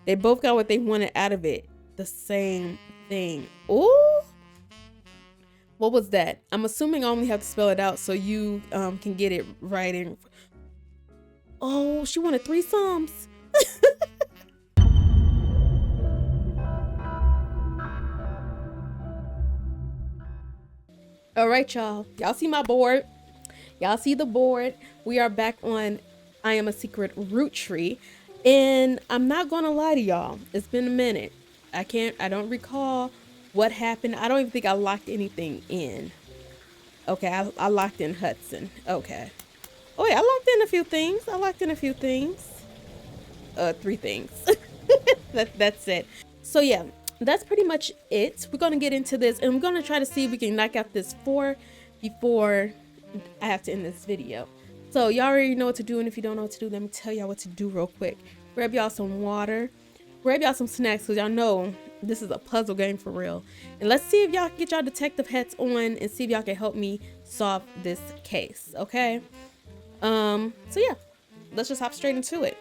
They both got what they wanted out of it. The same thing. Ooh. What was that? I'm assuming I only have to spell it out so you can get it right in. Oh, she wanted threesomes. All right, y'all. Y'all see my board? Y'all see the board? We are back on I Am a Secret Roottree. And I'm not gonna lie to y'all. It's been a minute. I don't recall what happened. I don't even think I locked anything in. Okay, I locked in Hudson. Okay. Oh wait, I locked in a few things. Three things. That's it. So yeah, that's pretty much it. We're gonna get into this and we're gonna try to see if we can knock out this 4 before I have to end this video. So y'all already know what to do, and if you don't know what to do, let me tell y'all what to do real quick. Grab y'all some water, grab y'all some snacks, because y'all know this is a puzzle game for real. And let's see if y'all can get y'all detective hats on and see if y'all can help me solve this case, okay? So yeah, let's just hop straight into it.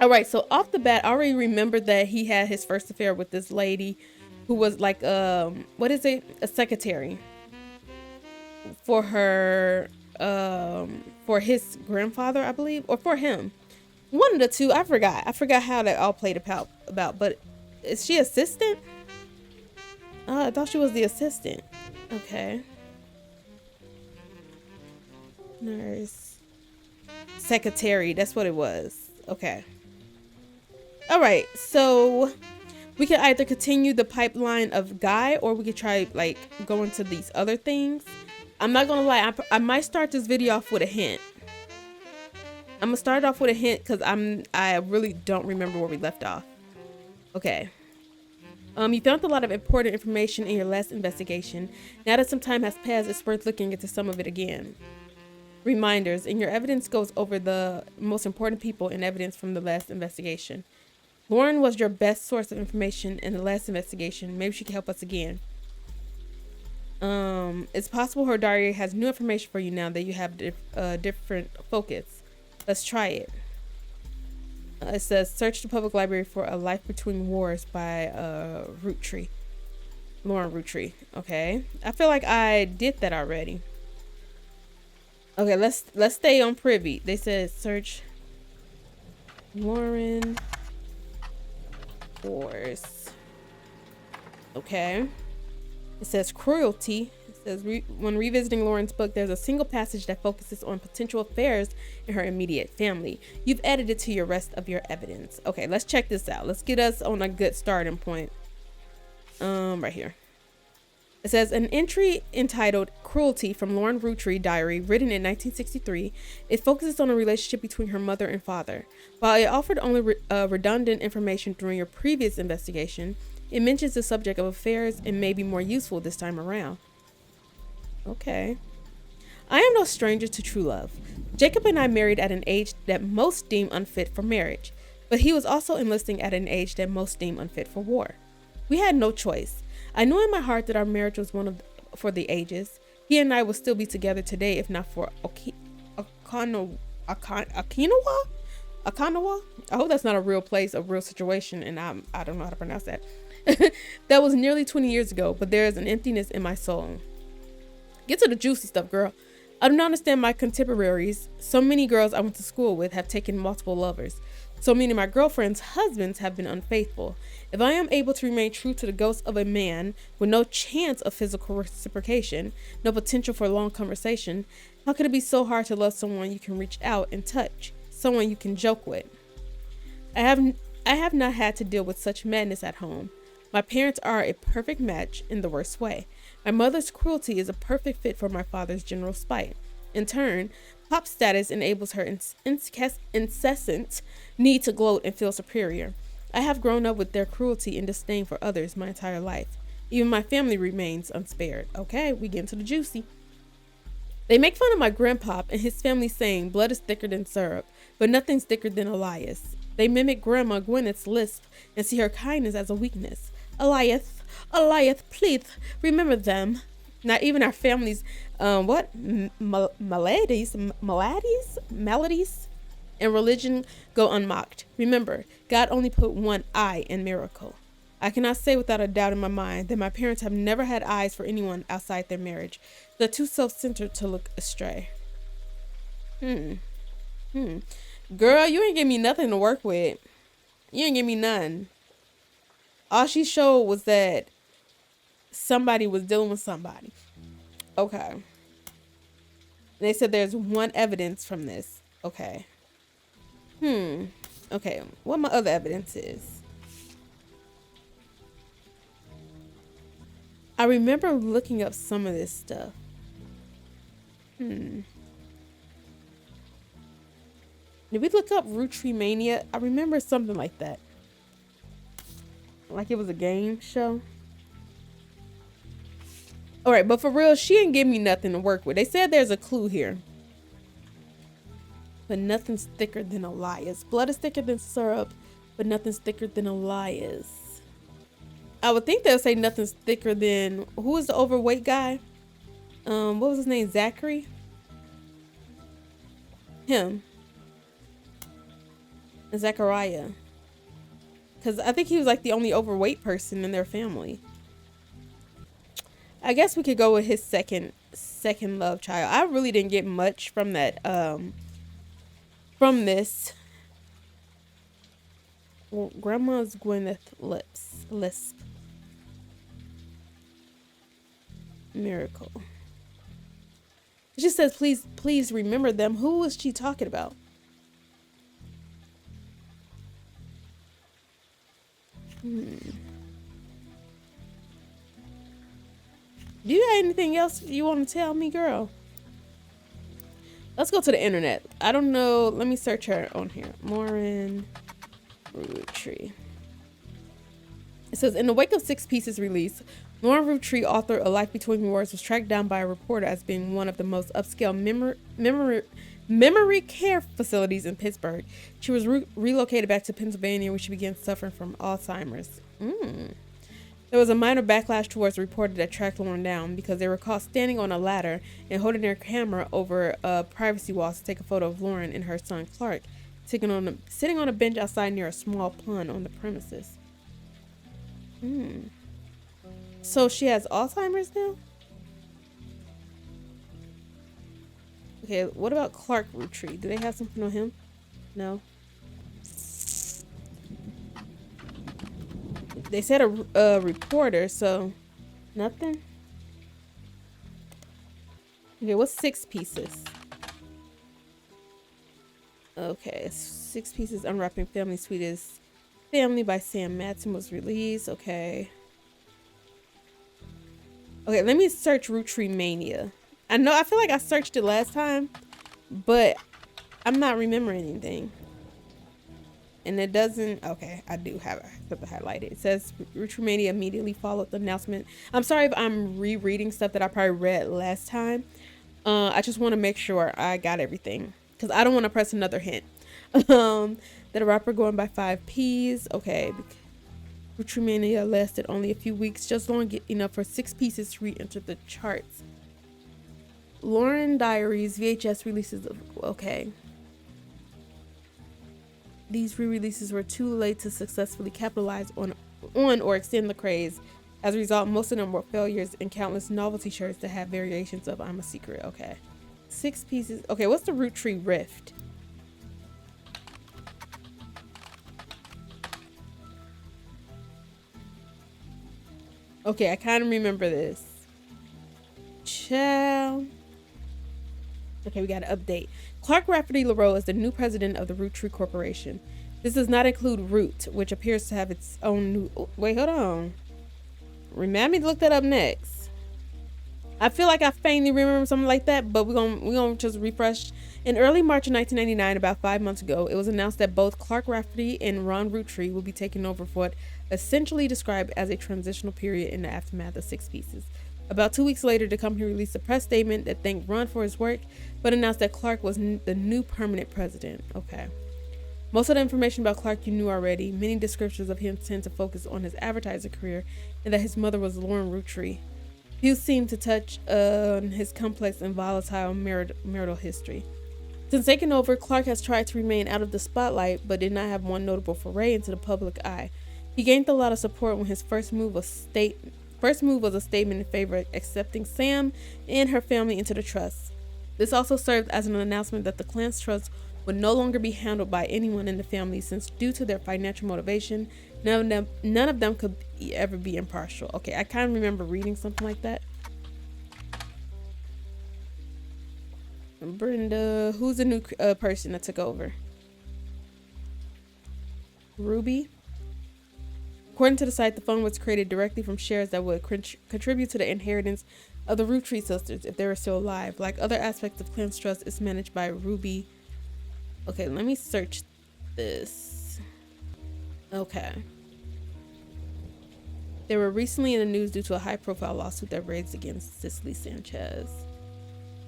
All right, so off the bat, I already remembered that he had his first affair with this lady who was like, what is it? A secretary for her, for his grandfather, I believe, or for him. One of the two, I forgot how that all played about, but is she assistant? I thought she was the assistant. Okay. Nurse. Secretary, that's what it was. Okay. All right, so we can either continue the pipeline of Guy, or we could try like go into these other things. I'm not gonna lie, I might start this video off with a hint. I'm gonna start off with a hint because I really don't remember where we left off. Okay. You found a lot of important information in your last investigation. Now that some time has passed, it's worth looking into some of it again. Reminders, and your evidence goes over the most important people and evidence from the last investigation. Lauren was your best source of information in the last investigation. Maybe she can help us again. It's possible her diary has new information for you now that you have different focus. Let's try it. It says, search the public library for A Life Between Wars by Roottree. Lauren Roottree. Okay. I feel like I did that already. Okay, let's stay on Privy. They said search Lauren Wars. Okay. It says cruelty. It says when revisiting Lauren's book, there's a single passage that focuses on potential affairs in her immediate family. You've added it to your rest of your evidence. Okay, let's check this out. Let's get us on a good starting point. Right here. It says an entry entitled Cruelty from Lauren Roottree Diary, written in 1963. It focuses on a relationship between her mother and father. While it offered only redundant information during your previous investigation, it mentions the subject of affairs and may be more useful this time around. Okay. I am no stranger to true love. Jacob and I married at an age that most deem unfit for marriage, but he was also enlisting at an age that most deem unfit for war. We had no choice. I knew in my heart that our marriage was for the ages. He and I would still be together today if not for Okinawa? I hope that's not a real place, a real situation, and I don't know how to pronounce that. That was nearly 20 years ago, but there is an emptiness in my soul. Get to the juicy stuff, girl. I do not understand my contemporaries. So many girls I went to school with have taken multiple lovers. So many of my girlfriends' husbands have been unfaithful. If I am able to remain true to the ghost of a man with no chance of physical reciprocation, no potential for long conversation, how could it be so hard to love someone you can reach out and touch, someone you can joke with? I have not had to deal with such madness at home. My parents are a perfect match in the worst way. My mother's cruelty is a perfect fit for my father's general spite. In turn, pop status enables her incessant need to gloat and feel superior. I have grown up with their cruelty and disdain for others my entire life. Even my family remains unspared. Okay, we get into the juicy. They make fun of my grandpa and his family saying blood is thicker than syrup, but nothing's thicker than Elias. They mimic Grandma Gwyneth's lisp and see her kindness as a weakness. Elias, please remember them. Not even our family's, melodies? and religion go unmocked. Remember, God only put one I in miracle. I cannot say without a doubt in my mind that my parents have never had eyes for anyone outside their marriage. They're too self-centered to look astray. Girl, you ain't give me nothing to work with. You ain't give me none. All she showed was that somebody was dealing with somebody. Okay. They said there's one evidence from this. Okay. Okay, what my other evidence is. I remember looking up some of this stuff. Did we look up Roottree Mania? I remember something like that. Like it was a game show. All right, but for real, she didn't give me nothing to work with. They said there's a clue here. But nothing's thicker than Elias. Blood is thicker than syrup, but nothing's thicker than Elias. I would think they'll say nothing's thicker than... Who was the overweight guy? What was his name? Zachary? Him. And Zachariah. Because I think he was like the only overweight person in their family. I guess we could go with his second love child. I really didn't get much from that, from this. Well, Grandma's Gwyneth Lisp. Miracle. She says, please remember them. Who was she talking about? Do you have anything else you want to tell me, girl? Let's go to the internet. I don't know. Let me search her on here. Lauren Roottree. It says, in the wake of Six Pieces release, Lauren Roottree, author of Life Between Words, was tracked down by a reporter as being one of the most upscale memory care facilities in Pittsburgh. She was relocated back to Pennsylvania, where she began suffering from Alzheimer's. There was a minor backlash towards the reporter that tracked Lauren down because they were caught standing on a ladder and holding their camera over a privacy wall to take a photo of Lauren and her son Clark sitting on a bench outside near a small pond on the premises. So she has Alzheimer's now? Okay, what about Clark Roottree? Do they have something on him? No. They said a reporter, so nothing. Okay, what's Six Pieces? Okay, Six Pieces Unwrapping Family Sweetest Family by Sam Matson was released. Okay. Okay, let me search Roottree Mania. I feel like I searched it last time, but I'm not remembering anything. And it doesn't, okay, I do have something highlighted. It says Roottree Mania immediately followed the announcement. I'm sorry if I'm rereading stuff that I probably read last time. I just want to make sure I got everything, because I don't want to press another hint. That a rapper going by 5 Ps. Okay. Roottree Mania lasted only a few weeks, just long enough for 6 Pieces to re-enter the charts. Lauren Diaries VHS releases of, okay. These re-releases were too late to successfully capitalize on or extend the craze. As a result, most of them were failures, and countless novelty shirts that have variations of I'm a Secret. Okay. 6 Pieces. Okay, what's the Roottree Rift? Okay, I kind of remember this. Ciao. Okay, we got an update. Clark Rafferty LaRoe is the new president of the Roottree Corporation. This does not include Root, which appears to have its own new... Oh, wait, hold on. Remind me to look that up next. I feel like I faintly remember something like that, but we're gonna just refresh. In early March of 1999, about 5 months ago, it was announced that both Clark Rafferty and Ron Roottree will be taking over for what essentially described as a transitional period in the aftermath of Six Pieces. About 2 weeks later, the company released a press statement that thanked Ron for his work, but announced that Clark was the new permanent president. Okay. Most of the information about Clark you knew already. Many descriptions of him tend to focus on his advertising career and that his mother was Lauren Roottree. Few seem to touch on his complex and volatile marital history. Since taking over, Clark has tried to remain out of the spotlight, but did not have one notable foray into the public eye. He gained a lot of support when his first move was a statement in favor of accepting Sam and her family into the trust. This also served as an announcement that the clan's trust would no longer be handled by anyone in the family, since due to their financial motivation, none of them could ever be impartial. Okay, I kind of remember reading something like that. Brenda, who's the new person that took over? Ruby. According to the site, the fund was created directly from shares that would contribute to the inheritance of the Roottree sisters if they were still alive. Like other aspects of Clan's trust, it's managed by Ruby. Okay, let me search this. Okay. They were recently in the news due to a high-profile lawsuit that raised against Cicely Sanchez.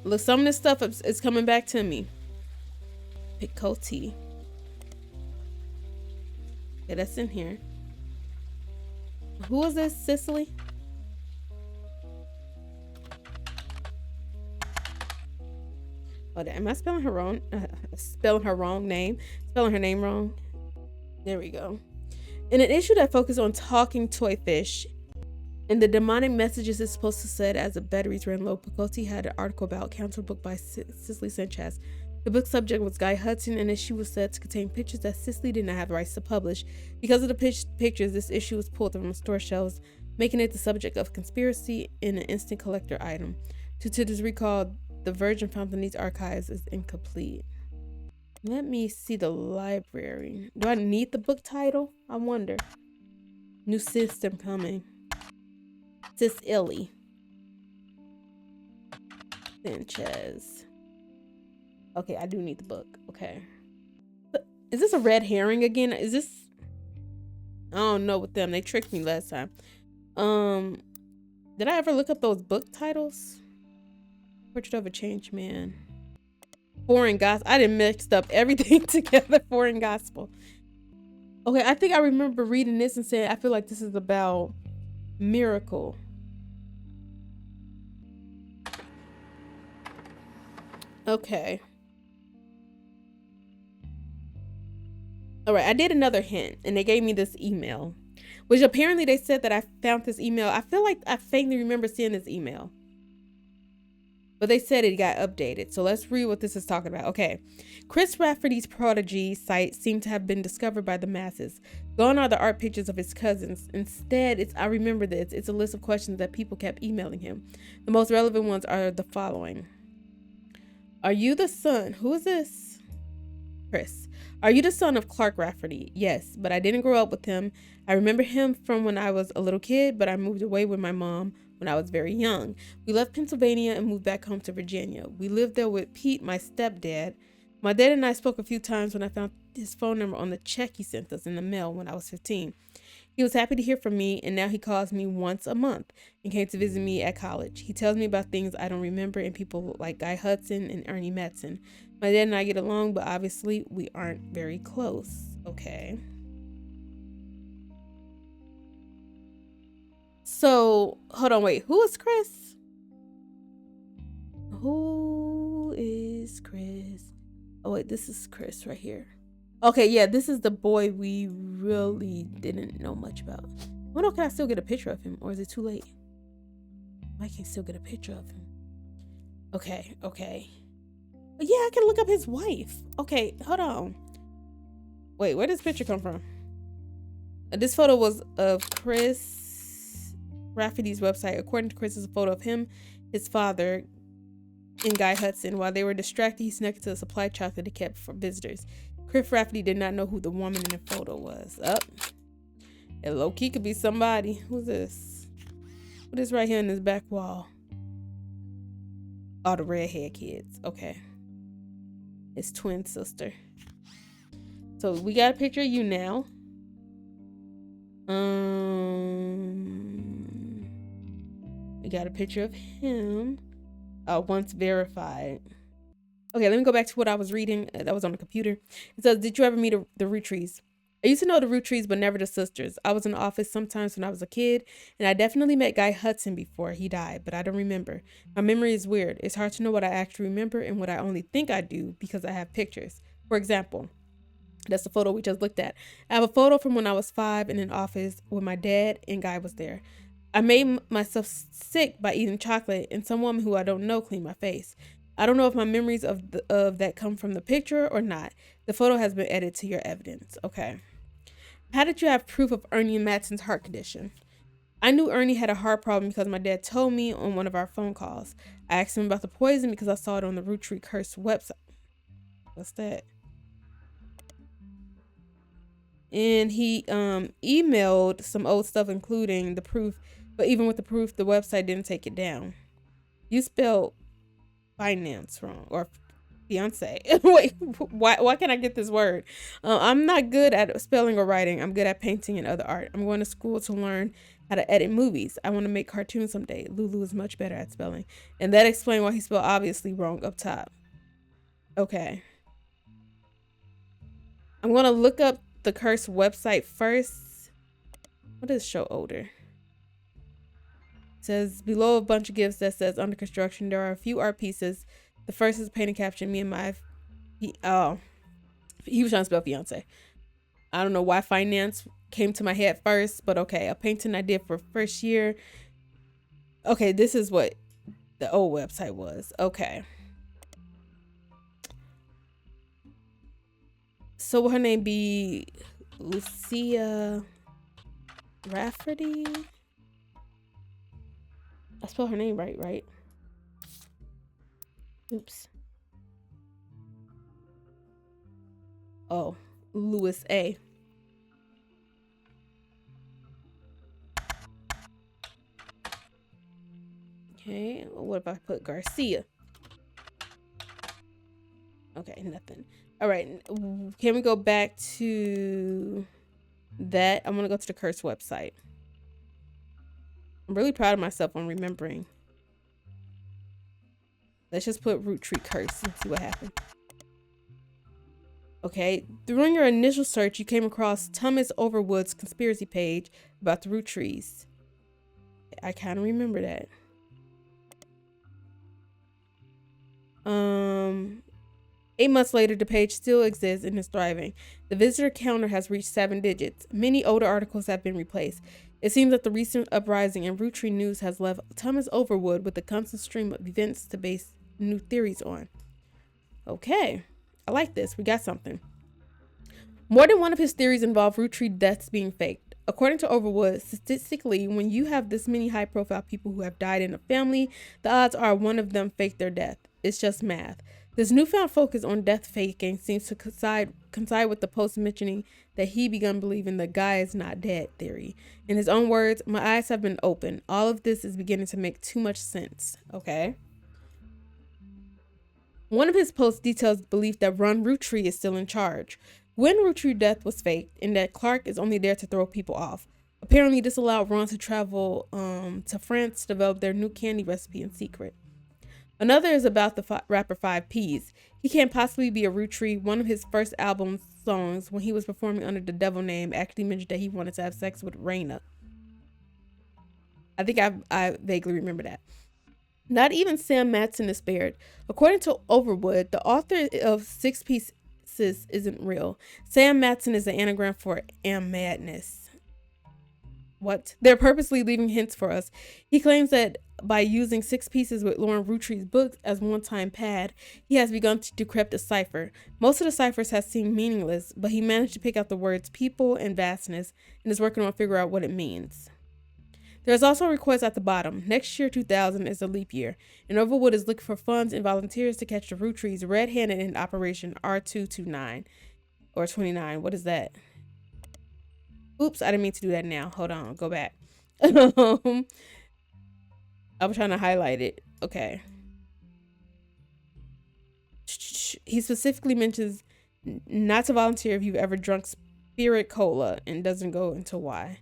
Look, some of this stuff is coming back to me. Picotti. Okay, that's in here. Who is this, Cicely? Oh, am I spelling her wrong? Spelling her name wrong? There we go. In an issue that focused on talking toy fish and the demonic messages it's supposed to send as the batteries ran low, Picotti had an article about canceled book by Cicely Sanchez. The book's subject was Guy Hudson, and the issue was said to contain pictures that Cicely did not have the rights to publish. Because of the pictures, this issue was pulled from store shelves, making it the subject of conspiracy and an instant collector item. To this recall, the version found in these archives is incomplete. Let me see the library. Do I need the book title? I wonder. New system coming. Cicely Sanchez. Okay, I do need the book. Okay. Is this a red herring again? Is this... I don't know with them. They tricked me last time. Did I ever look up those book titles? Portrait of a Changed Man. Foreign Gospel. I didn't mix up everything together. Foreign Gospel. Okay, I think I remember reading this and saying, I feel like this is about Miracle. Okay. All right, I did another hint, and they gave me this email, which apparently they said that I found this email. I feel like I faintly remember seeing this email, but they said it got updated. So let's read what this is talking about. Okay. Chris Rafferty's Prodigy site seemed to have been discovered by the masses. Gone are the art pictures of his cousins. Instead, I remember this. It's a list of questions that people kept emailing him. The most relevant ones are the following. Are you the son? Who is this? Chris. Are you the son of Clark Rafferty? Yes, but I didn't grow up with him. I remember him from when I was a little kid, but I moved away with my mom when I was very young. We left Pennsylvania and moved back home to Virginia. We lived there with Pete, my stepdad. My dad and I spoke a few times when I found his phone number on the check he sent us in the mail when I was 15. He was happy to hear from me, and now he calls me once a month and came to visit me at college. He tells me about things I don't remember and people like Guy Hudson and Ernie Madsen. My dad and I get along, but obviously we aren't very close. Okay. So, hold on, wait. Who is Chris? Who is Chris? Oh, wait, this is Chris right here. Okay, yeah, this is the boy we really didn't know much about. Well, no, can I still get a picture of him? Or is it too late? I can still get a picture of him. Okay. Yeah, I can look up his wife. Okay, hold on. Wait, where does this picture come from? This photo was of Chris Rafferty's website. According to Chris, it's a photo of him, his father, and Guy Hudson. While they were distracted, he snuck into the supply shop that he kept for visitors. Chris Rafferty did not know who the woman in the photo was. And low-key could be somebody. Who's this? What is right here in this back wall? Oh, the redhead kids. Okay. His twin sister. So we got a picture of you now. We got a picture of him. Once verified. Okay, let me go back to what I was reading. That was on the computer. It says, did you ever meet the Roottrees? I used to know the Roottrees, but never the sisters. I was in the office sometimes when I was a kid, and I definitely met Guy Hudson before he died, but I don't remember. My memory is weird. It's hard to know what I actually remember and what I only think I do because I have pictures. For example, that's the photo we just looked at. I have a photo from when I was 5 in an office when my dad and Guy was there. I made myself sick by eating chocolate, and some woman who I don't know cleaned my face. I don't know if my memories of that come from the picture or not. The photo has been added to your evidence. Okay. How did you have proof of Ernie and Madsen's heart condition? I knew Ernie had a heart problem because my dad told me on one of our phone calls. I asked him about the poison because I saw it on the Roottree Curse website. What's that? And he emailed some old stuff, including the proof. But even with the proof, the website didn't take it down. You spelled finance wrong, or fiance. Wait, why can't I get this word? I'm not good at spelling or writing. I'm good at painting and other art. I'm going to school to learn how to edit movies. I want to make cartoons someday. Lulu is much better at spelling. And that explains why he spelled obviously wrong up top. Okay. I'm going to look up the Curse website first. What is show older? It says below a bunch of gifts that says under construction. There are a few art pieces. The first is a painting caption. Me and my he was trying to spell fiance. I don't know why finance came to my head first, but okay. A painting I did for first year. Okay, this is what the old website was. Okay. So will her name be Lucia Rafferty? I spelled her name right? Oops. Oh, Louis A. Okay, what if I put Garcia? Okay, nothing. All right, can we go back to that? I'm gonna go to the Curse website. I'm really proud of myself on remembering. Let's just put Roottree Curse and see what happens. Okay, during your initial search, you came across Thomas Overwood's conspiracy page about the Roottrees. I kind of remember that. 8 months later, the page still exists and is thriving. The visitor counter has reached 7 digits. Many older articles have been replaced. It seems that the recent uprising in Roottree news has left Thomas Overwood with a constant stream of events to base new theories on. Okay, I like this. We got something. More than one of his theories involve Roottree deaths being faked. According to Overwood, statistically, when you have this many high-profile people who have died in a family, the odds are one of them faked their death. It's just math. This newfound focus on death faking seems to coincide with the post mentioning that he begun believing the guy is not dead theory. In his own words, my eyes have been opened. All of this is beginning to make too much sense. Okay. One of his posts details the belief that Ron Roottree is still in charge. Gwen Roottree death was faked and that Clark is only there to throw people off. Apparently this allowed Ron to travel to France to develop their new candy recipe in secret. Another is about the rapper 5Ps. He can't possibly be a Roottree. One of his first album songs, when he was performing under the devil name, actually mentioned that he wanted to have sex with Raina. I think I vaguely remember that. Not even Sam Madsen is spared. According to Overwood, the author of 6 Pieces isn't real. Sam Madsen is an anagram for Am Madness. What? They're purposely leaving hints for us. He claims that by using 6 pieces with Lauren Roottree's books as one-time pad, he has begun to decrypt a cipher. Most of the ciphers have seemed meaningless, but he managed to pick out the words people and vastness and is working on figuring out what it means. There's also a request at the bottom. Next year, 2000, is a leap year, and Overwood is looking for funds and volunteers to catch the Roottrees red-handed in Operation R229 or 29. What is that? Oops, I didn't mean to do that now. Hold on, go back. I was trying to highlight it. Okay. He specifically mentions not to volunteer if you've ever drunk Spirit Cola and doesn't go into why.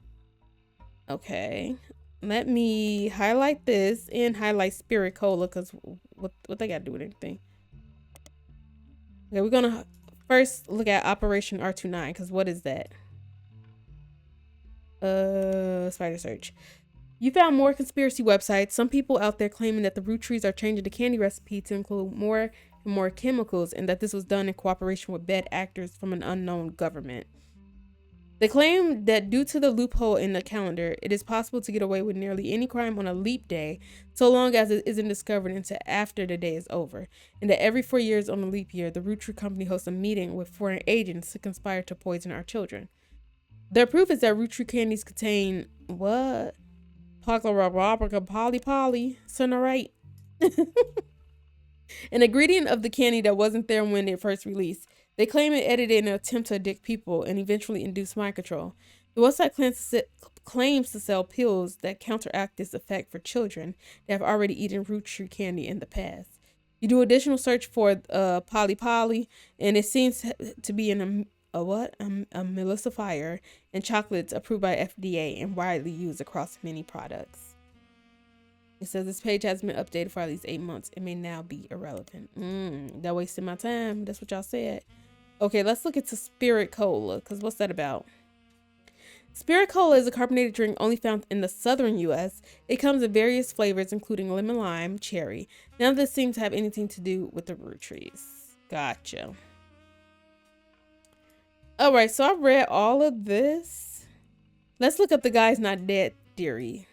Okay. Let me highlight this and highlight Spirit Cola because what they got to do with anything. Okay, we're going to first look at Operation R29 because what is that? Spider search. You found more conspiracy websites. Some people out there claiming that the Rootrees are changing the candy recipe to include more and more chemicals, and that this was done in cooperation with bad actors from an unknown government. They claim that due to the loophole in the calendar, it is possible to get away with nearly any crime on a leap day, so long as it isn't discovered until after the day is over, and that every 4 years on a leap year, the Roottree Company hosts a meeting with foreign agents to conspire to poison our children. Their proof is that Roottree candies contain what? Poly, right? An ingredient of the candy that wasn't there when it first released. They claim it edited in an attempt to addict people and eventually induce mind control. The website claims to sell pills that counteract this effect for children that have already eaten Roottree candy in the past. You do additional search for poly, and it seems to be a emulsifier in chocolates approved by FDA and widely used across many products. It says this page has been updated for at least 8 months. It may now be irrelevant. That wasted my time. That's what y'all said. Okay, let's look into Spirit Cola, because what's that about? Spirit Cola is a carbonated drink only found in the southern U.S. It comes in various flavors, including lemon, lime, cherry. None of this seems to have anything to do with the Rootrees. Gotcha. All right, so I read all of this. Let's look up the guy's not dead theory.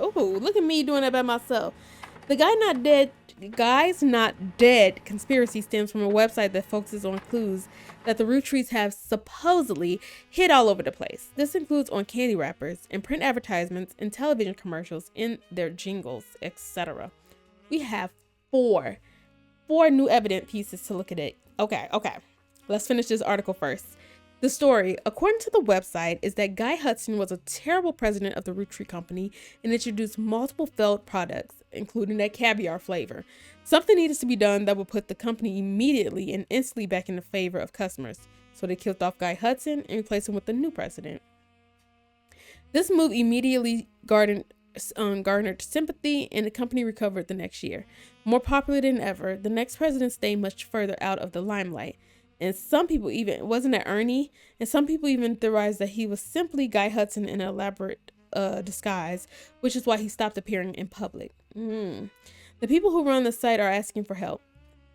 Oh, look at me doing that by myself. The Guy's Not Dead conspiracy stems from a website that focuses on clues that the Rootrees have supposedly hid all over the place. This includes on candy wrappers, in print advertisements, in television commercials, in their jingles, etc. We have four new evident pieces to look at it. Okay. Let's finish this article first. The story, according to the website, is that Guy Hudson was a terrible president of the Roottree Company and introduced multiple failed products, including that caviar flavor. Something needed to be done that would put the company immediately and instantly back in the favor of customers. So they killed off Guy Hudson and replaced him with the new president. This move immediately garnered sympathy, and the company recovered the next year. More popular than ever, the next president stayed much further out of the limelight. And some people even, wasn't that Ernie? And some people even theorized that he was simply Guy Hudson in an elaborate disguise, which is why he stopped appearing in public. The people who run the site are asking for help.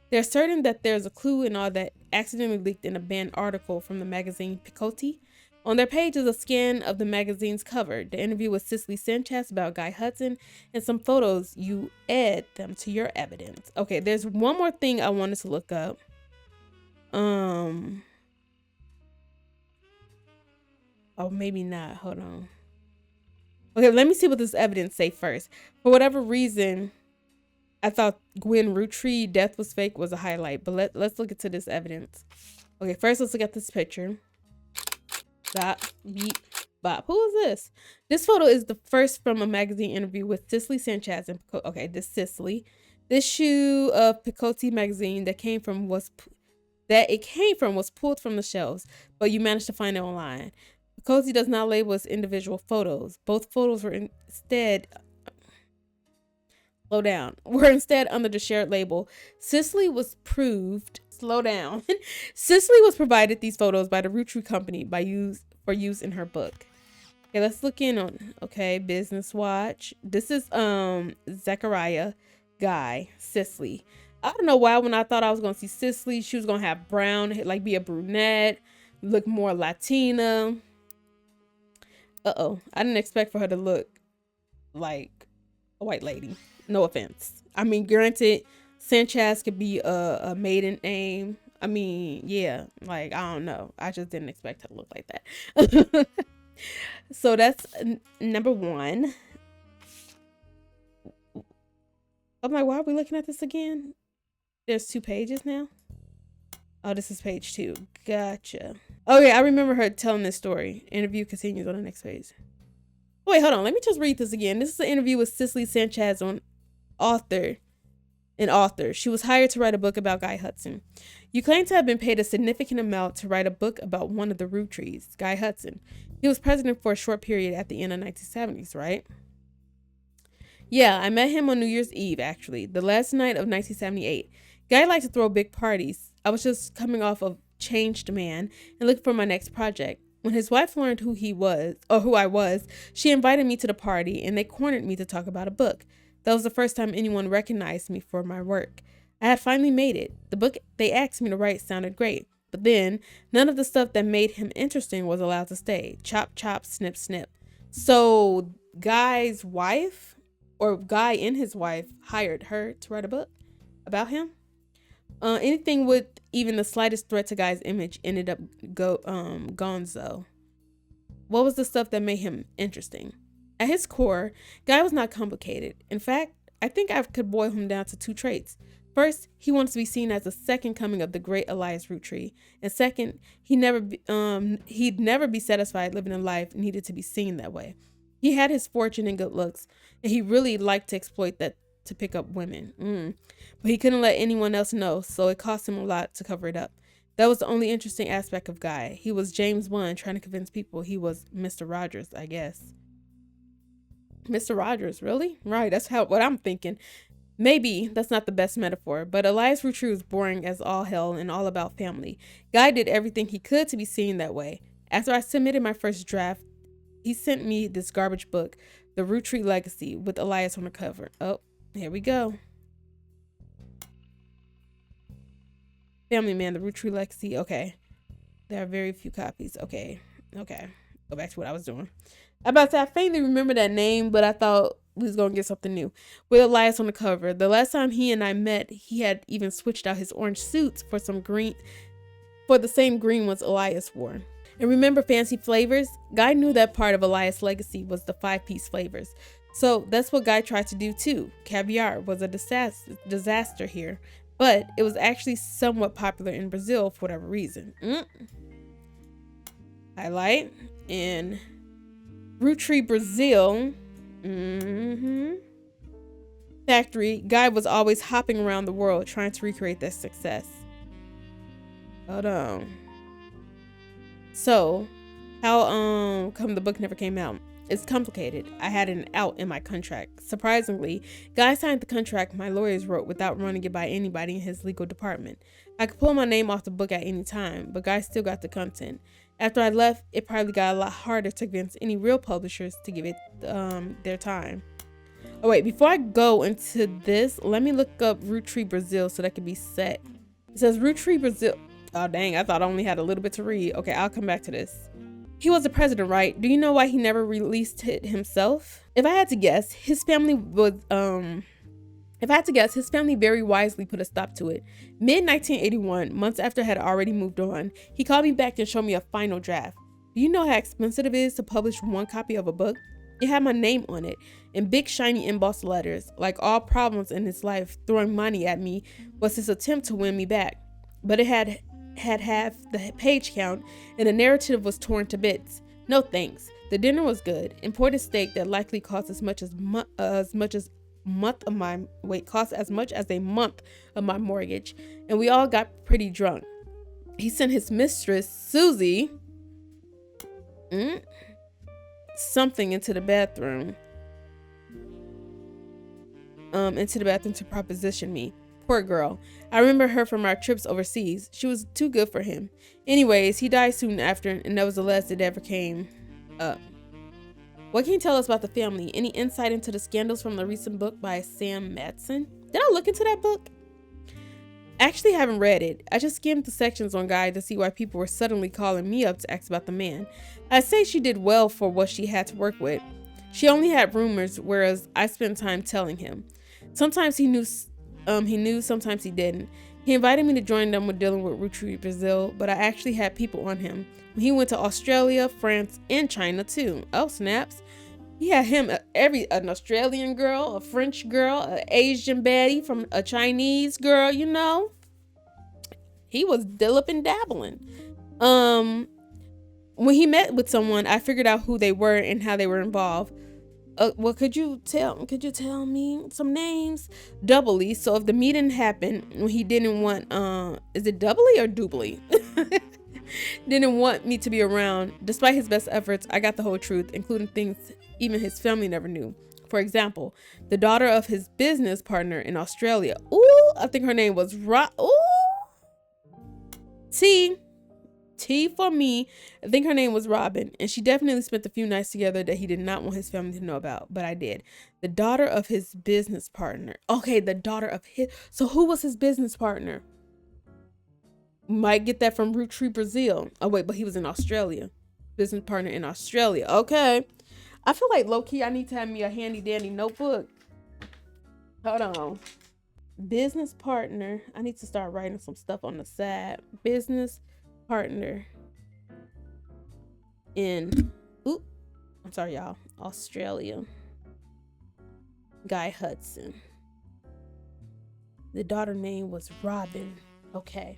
They're certain that there's a clue in all that accidentally leaked in a banned article from the magazine Picotti. On their page is a scan of the magazine's cover, the interview with Cicely Sanchez about Guy Hudson, and some photos. You add them to your evidence. Okay, there's one more thing I wanted to look up. Oh, maybe not. Hold on. Okay, let me see what this evidence say first. For whatever reason, I thought Gwen Roottree death was fake was a highlight, but let's look into this evidence. Okay, first let's look at this picture. Bop, beep, bop. Who is this? This photo is the first from a magazine interview with Cicely Sanchez and this Cicely. This issue of Picotti magazine that it came from was pulled from the shelves, but you managed to find it online. Picotti does not label its individual photos. Both photos were instead under the shared label. Cicely was provided these photos by the Roottree Company for use in her book. Okay, let's look in on Business Watch. This is Zechariah, Guy, Cicely. I don't know why when I thought I was gonna see Cicely, she was gonna have brown, like be a brunette, look more Latina. I didn't expect for her to look like a white lady. No offense. I mean, granted, Sanchez could be a maiden name. I mean, yeah, like, I don't know. I just didn't expect her to look like that. So that's number one. I'm like, why are we looking at this again? There's 2 pages now. Oh, this is page 2. Gotcha. Okay, I remember her telling this story. Interview continues on the next page. Wait, hold on. Let me just read this again. This is an interview with Cicely Sanchez an author. She was hired to write a book about Guy Hudson. You claim to have been paid a significant amount to write a book about one of the Rootrees, Guy Hudson. He was president for a short period at the end of 1970s, right? Yeah, I met him on New Year's Eve, actually, the last night of 1978. Guy liked to throw big parties. I was just coming off of Changed Man and looking for my next project. When his wife learned who he was, or who I was, she invited me to the party and they cornered me to talk about a book. That was the first time anyone recognized me for my work. I had finally made it. The book they asked me to write sounded great. But then, none of the stuff that made him interesting was allowed to stay. Chop, chop, snip, snip. So, Guy's wife, or Guy and his wife, hired her to write a book about him. Anything with even the slightest threat to Guy's image ended up gonzo. What was the stuff that made him interesting? At his core, Guy was not complicated. In fact, I think I could boil him down to two traits. First, he wants to be seen as the second coming of the great Elias Roottree. And second, he'd never be satisfied living a life needed to be seen that way. He had his fortune and good looks, and he really liked to exploit that to pick up women. But he couldn't let anyone else know, so it cost him a lot to cover it up. That was the only interesting aspect of Guy. He was James Bond trying to convince people he was Mr. Rogers, I guess. Mr. Rogers, really? Right, that's what I'm thinking. Maybe that's not the best metaphor, but Elias Roottree was boring as all hell and all about family. Guy did everything he could to be seen that way. After I submitted my first draft, he sent me this garbage book, The Roottree Legacy, with Elias on the cover. Oh, here we go. Family Man, The Roottree Legacy. Okay. There are very few copies. Okay. Go back to what I was doing. I faintly remember that name, but I thought we was going to get something new. With Elias on the cover. The last time he and I met, he had even switched out his orange suits for the same green ones Elias wore. And remember Fancy Flavors? Guy knew that part of Elias' legacy was the 5-piece flavors. So that's what Guy tried to do too. Caviar was a disaster here, but it was actually somewhat popular in Brazil for whatever reason. Highlight in Roottree Brazil. Factory. Guy was always hopping around the world trying to recreate that success. Hold on. So, how come the book never came out? It's complicated. I had an out in my contract. Surprisingly, Guy signed the contract my lawyers wrote without running it by anybody in his legal department. I could pull my name off the book at any time, but Guy still got the content. After I left, it probably got a lot harder to convince any real publishers to give it their time. Oh wait, before I go into this, let me look up Roottree Brazil so that can be set. It says Roottree Brazil. Oh dang, I thought I only had a little bit to read. Okay, I'll come back to this. He was the president, right? Do you know why he never released it himself? If I had to guess, his family very wisely put a stop to it. Mid-1981, months after I had already moved on, he called me back and showed me a final draft. Do you know how expensive it is to publish one copy of a book? It had my name on it in big shiny embossed letters. Like all problems in his life, throwing money at me was his attempt to win me back. But it had half the page count and the narrative was torn to bits. No thanks. The dinner was good. Imported steak that likely cost as much as a month of my mortgage, and we all got pretty drunk. He sent his mistress Susie something into the bathroom to proposition me. Poor girl. I remember her from our trips overseas. She was too good for him. Anyways, he died soon after, and that was the last that ever came up. What can you tell us about the family? Any insight into the scandals from the recent book by Sam Matson? Did I look into that book? Actually, I haven't read it. I just skimmed the sections on Guide to see why people were suddenly calling me up to ask about the man. I'd say she did well for what she had to work with. She only had rumors, whereas I spent time telling him. Sometimes he knew, sometimes he didn't. He invited me to join them with dealing with Roottree Brazil, but I actually had people on him. He went to Australia, France, and China too. Oh, snaps. He had him an Australian girl, a French girl, an Asian baddie from a Chinese girl, you know. He was dipping dabbling. When he met with someone, I figured out who they were and how they were involved. Well, could you tell me some names? Doubly. So if the meeting happened when he didn't want, is it doubly or doubly? Didn't want me to be around. Despite his best efforts, I got the whole truth, including things even his family never knew. For example, the daughter of his business partner in Australia. Ooh, I think her name was T for me. I think her name was Robin, and she definitely spent a few nights together that he did not want his family to know about, but I did. The daughter of his business partner. Okay, the daughter of his. So who was his business partner? Might get that from Roottree, Brazil. Oh wait, but he was in Australia. Business partner in Australia. Okay. I feel like low-key I need to have me a handy dandy notebook. Hold on. Business partner. I need to start writing some stuff on the side. Business partner in, I'm sorry y'all, Australia. Guy Hudson. The daughter name was Robin. Okay.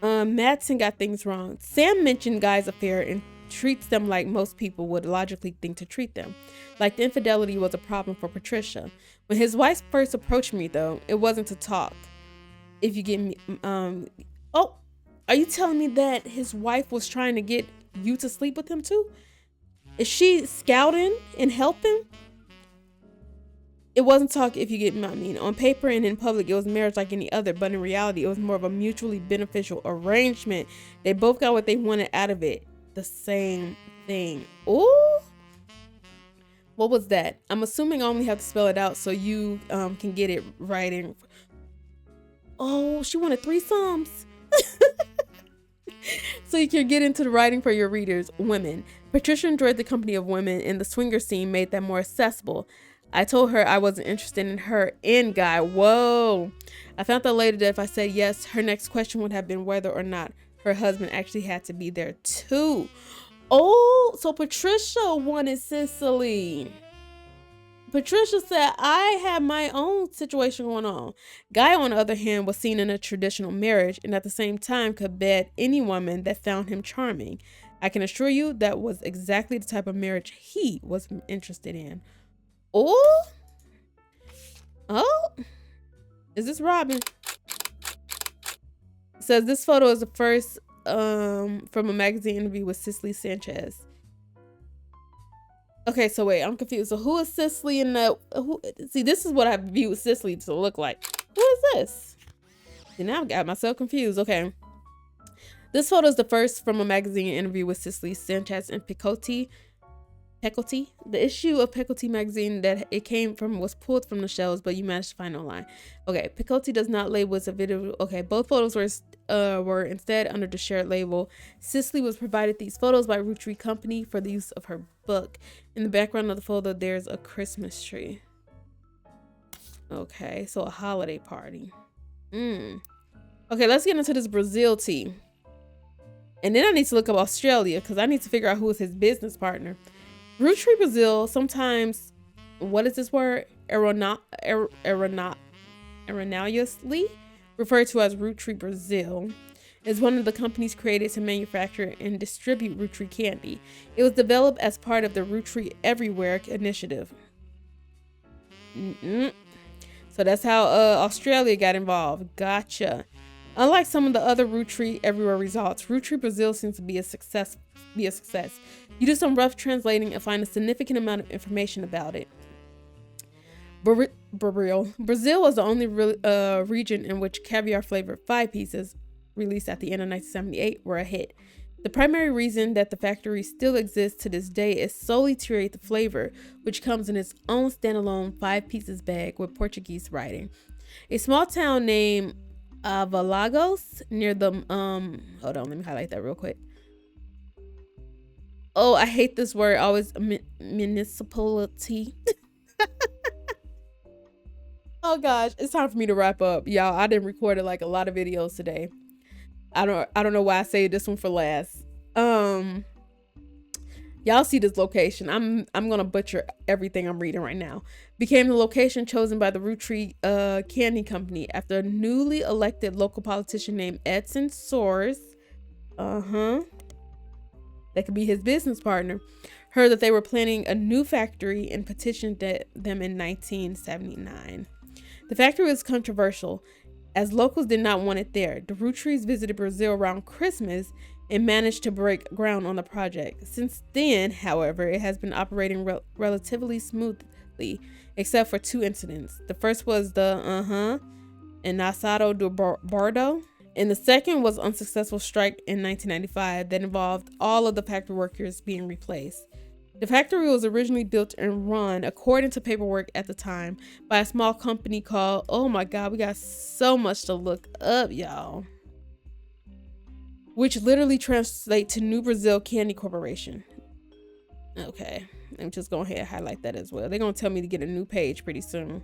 Madsen got things wrong. Sam mentioned Guy's affair and treats them like most people would logically think to treat them. Like the infidelity was a problem for Patricia. When his wife first approached me though, it wasn't to talk. If you get me, are you telling me that his wife was trying to get you to sleep with him too? Is she scouting and helping? It wasn't talk, if you get me. I mean, on paper and in public, it was marriage like any other, but in reality, it was more of a mutually beneficial arrangement. They both got what they wanted out of it. The same thing. Ooh. What was that? I'm assuming I only have to spell it out so you can get it right in. Oh, she wanted threesomes. So you can get into the writing for your readers. Women. Patricia enjoyed the company of women, and the swinger scene made that more accessible. I told her I wasn't interested in her and Guy. Whoa. I found out later that if I said yes, her next question would have been whether or not her husband actually had to be there too. Oh, so Patricia wanted Cicely. Patricia said, I have my own situation going on. Guy, on the other hand, was seen in a traditional marriage and at the same time could bed any woman that found him charming. I can assure you that was exactly the type of marriage he was interested in. Oh, is this Robin? It says this photo is the first from a magazine interview with Cicely Sanchez. Okay, so wait, I'm confused. So who is Cicely in the see, this is what I view Cicely to look like. Who is this? See, now I've got myself confused. Okay. This photo is the first from a magazine interview with Cicely Sanchez and Picotti. The issue of Picotti magazine that it came from was pulled from the shelves, but you managed to find online. Okay, Picotti does not label as a video. Okay, both photos were instead under the shared label. Cicely was provided these photos by Roottree Company for the use of her book. In the background of the photo, there's a Christmas tree. Okay, so a holiday party. Okay, let's get into this Brazil tea. And then I need to look up Australia because I need to figure out who is his business partner. Roottree Brazil, sometimes, what is this word? Erroneously referred to as Roottree Brazil, is one of the companies created to manufacture and distribute Roottree candy. It was developed as part of the Roottree Everywhere initiative. So that's how Australia got involved. Gotcha. Unlike some of the other Roottree Everywhere results, Roottree Brazil seems to be a success. You do some rough translating and find a significant amount of information about it. Brazil was the only region in which caviar flavored 5 pieces, released at the end of 1978, were a hit. The primary reason that the factory still exists to this day is solely to create the flavor, which comes in its own standalone 5 pieces bag with Portuguese writing. A small town named Avalagos near the hold on, let me highlight that real quick. Oh, I hate this word. Always municipality. Oh gosh, it's time for me to wrap up, y'all. I didn't record like a lot of videos today. I don't know why I saved this one for last. Y'all see this location. I'm gonna butcher everything I'm reading right now. Became the location chosen by the Roottree Candy Company after a newly elected local politician named Edson Soares. That could be his business partner. Heard that they were planning a new factory and petitioned them in 1979. The factory was controversial as locals did not want it there. The Roottrees visited Brazil around Christmas and managed to break ground on the project. Since then, however, it has been operating relatively smoothly, except for 2 incidents. The first was the in Asado do Bordo, and the second was unsuccessful strike in 1995 that involved all of the factory workers being replaced. The factory was originally built and run, according to paperwork at the time, by a small company called, oh my god, we got so much to look up, y'all, which literally translates to New Brazil Candy Corporation. Okay, I'm just going ahead and highlight that as well. They're going to tell me to get a new page pretty soon.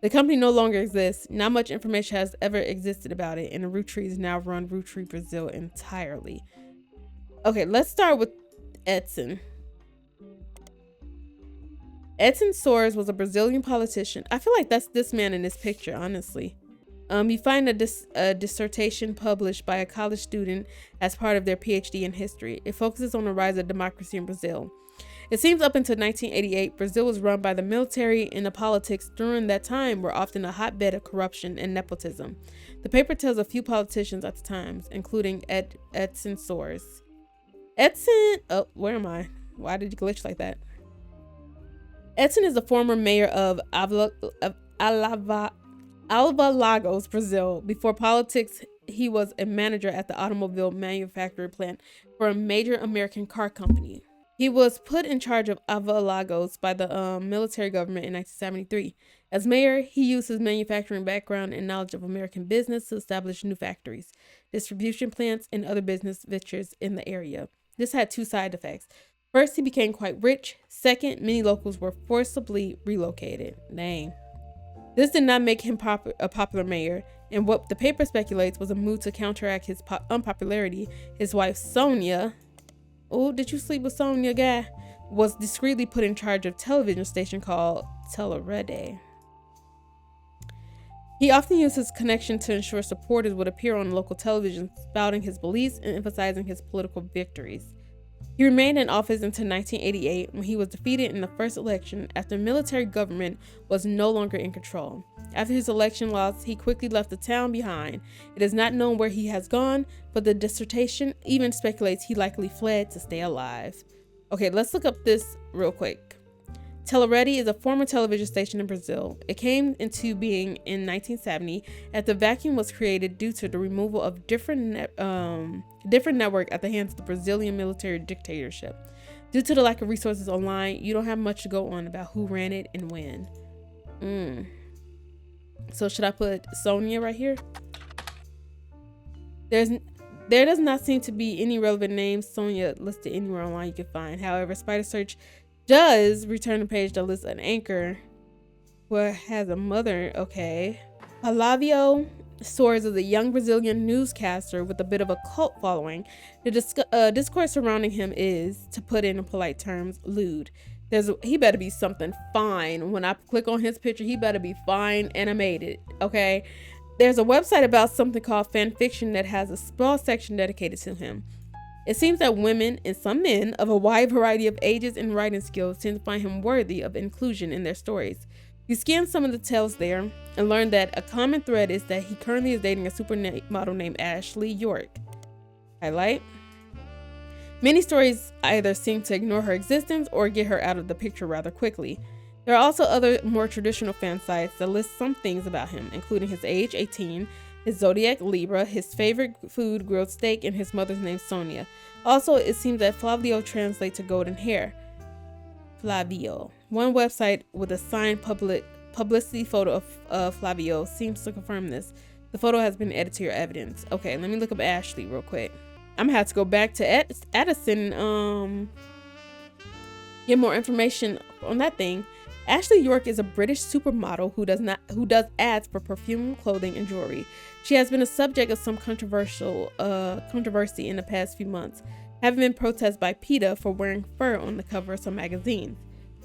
The company no longer exists. Not much information has ever existed about it, and the Rootrees now run Roottree Brazil entirely. Okay, let's start with Edson. Edson Soares was a Brazilian politician. I feel like that's this man in this picture, honestly. You find a dissertation published by a college student as part of their PhD in history. It focuses on the rise of democracy in Brazil. It seems up until 1988, Brazil was run by the military, and the politics during that time were often a hotbed of corruption and nepotism. The paper tells a few politicians at the time, including Edson Soares. Edson, oh, where am I? Why did you glitch like that? Edson is the former mayor of Lagos, Brazil. Before politics, he was a manager at the automobile manufacturing plant for a major American car company. He was put in charge of Lagos by the military government in 1973. As mayor, he used his manufacturing background and knowledge of American business to establish new factories, distribution plants, and other business ventures in the area. This had 2 side effects. First, he became quite rich. Second, many locals were forcibly relocated. Dang. This did not make him a popular mayor, and what the paper speculates was a move to counteract his unpopularity. His wife, Sonia, oh, did you sleep with Sonia, guy? Was discreetly put in charge of a television station called Tailah. He often used his connection to ensure supporters would appear on local television, spouting his beliefs and emphasizing his political victories. He remained in office until 1988, when he was defeated in the first election after the military government was no longer in control. After his election loss, he quickly left the town behind. It is not known where he has gone, but the dissertation even speculates he likely fled to stay alive. Okay, let's look up this real quick. Tailah is a former television station in Brazil. It came into being in 1970 after the vacuum was created due to the removal of different network at the hands of the Brazilian military dictatorship. Due to the lack of resources online, you don't have much to go on about who ran it and when. So should I put Sonia right here? There does not seem to be any relevant names Sonia listed anywhere online you can find. However, Spider Search does return a page that lists an anchor who has a mother. Okay. Flavio Soares is a young Brazilian newscaster with a bit of a cult following. The discourse surrounding him is, to put it in polite terms, lewd. He better be something fine. When I click on his picture, he better be fine animated. Okay. There's a website about something called fan fiction that has a small section dedicated to him. It seems that women and some men of a wide variety of ages and writing skills tend to find him worthy of inclusion in their stories. You scan some of the tales there and learn that a common thread is that he currently is dating a supermodel named Ashley York. Highlight. Many stories either seem to ignore her existence or get her out of the picture rather quickly. There are also other more traditional fan sites that list some things about him, including his age, 18, his zodiac Libra, his favorite food grilled steak, and his mother's name Sonia. Also, it seems that Flavio translates to golden hair. Flavio. One website with a signed publicity photo of Flavio seems to confirm this. The photo has been added to your evidence. Okay, let me look up Ashley real quick. I'm gonna have to go back to Addison, get more information on that thing. Ashley York is a British supermodel who does ads for perfume, clothing, and jewelry. She has been a subject of some controversy in the past few months, having been protested by PETA for wearing fur on the cover of some magazines.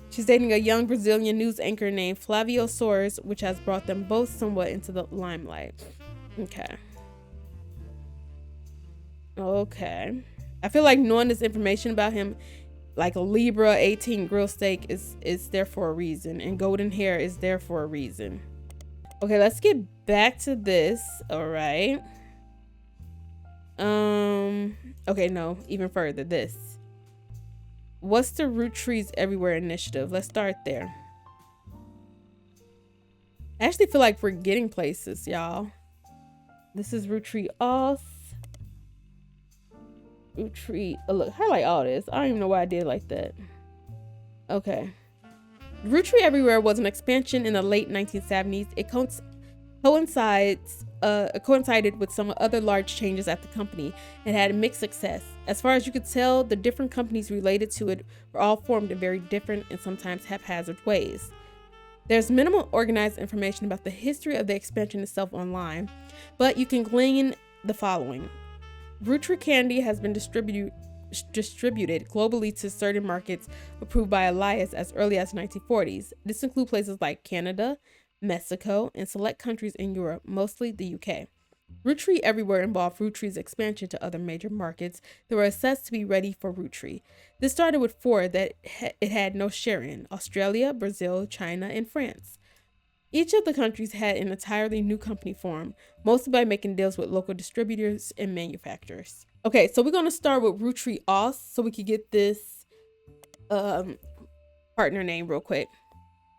She's dating a young Brazilian news anchor named Flavio Soares, which has brought them both somewhat into the limelight. Okay. I feel like knowing this information about him, like a Libra 18 grilled steak, is there for a reason, and golden hair is there for a reason. Okay, let's get back to this. All right. Okay, no, even further. This. What's the Rootrees Everywhere initiative? Let's start there. I actually feel like we're getting places, y'all. This is Roottree Oss. Roottree. Oh, look, highlight all this. I don't even know why I did it like that. Okay. Roottree Everywhere was an expansion in the late 1970s. It coincided with some other large changes at the company and had mixed success. As far as you could tell, the different companies related to it were all formed in very different and sometimes haphazard ways. There's minimal organized information about the history of the expansion itself online, but you can glean the following. Roottree candy has been distributed globally to certain markets approved by Elias as early as the 1940s. This includes places like Canada, Mexico, and select countries in Europe, mostly the UK. Roottree Everywhere involved Roottree's expansion to other major markets that were assessed to be ready for Roottree. This started with 4 that it had no share in: Australia, Brazil, China, and France. Each of the countries had an entirely new company formed, mostly by making deals with local distributors and manufacturers. Okay, so we're going to start with Roottree Oss so we could get this partner name real quick.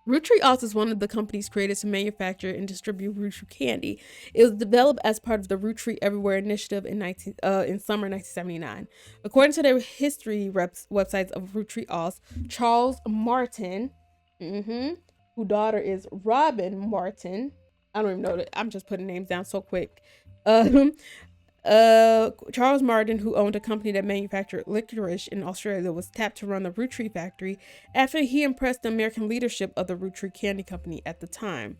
Roottree Oss is one of the companies created to manufacture and distribute Roottree candy. It was developed as part of the Roottree Everywhere initiative in summer 1979. According to their history websites of Roottree Oss, Charles Martin, whose daughter is Robin Martin. I don't even know that. I'm just putting names down so quick. Charles Martin, who owned a company that manufactured licorice in Australia, was tapped to run the Roottree factory after he impressed the American leadership of the Roottree Candy Company at the time.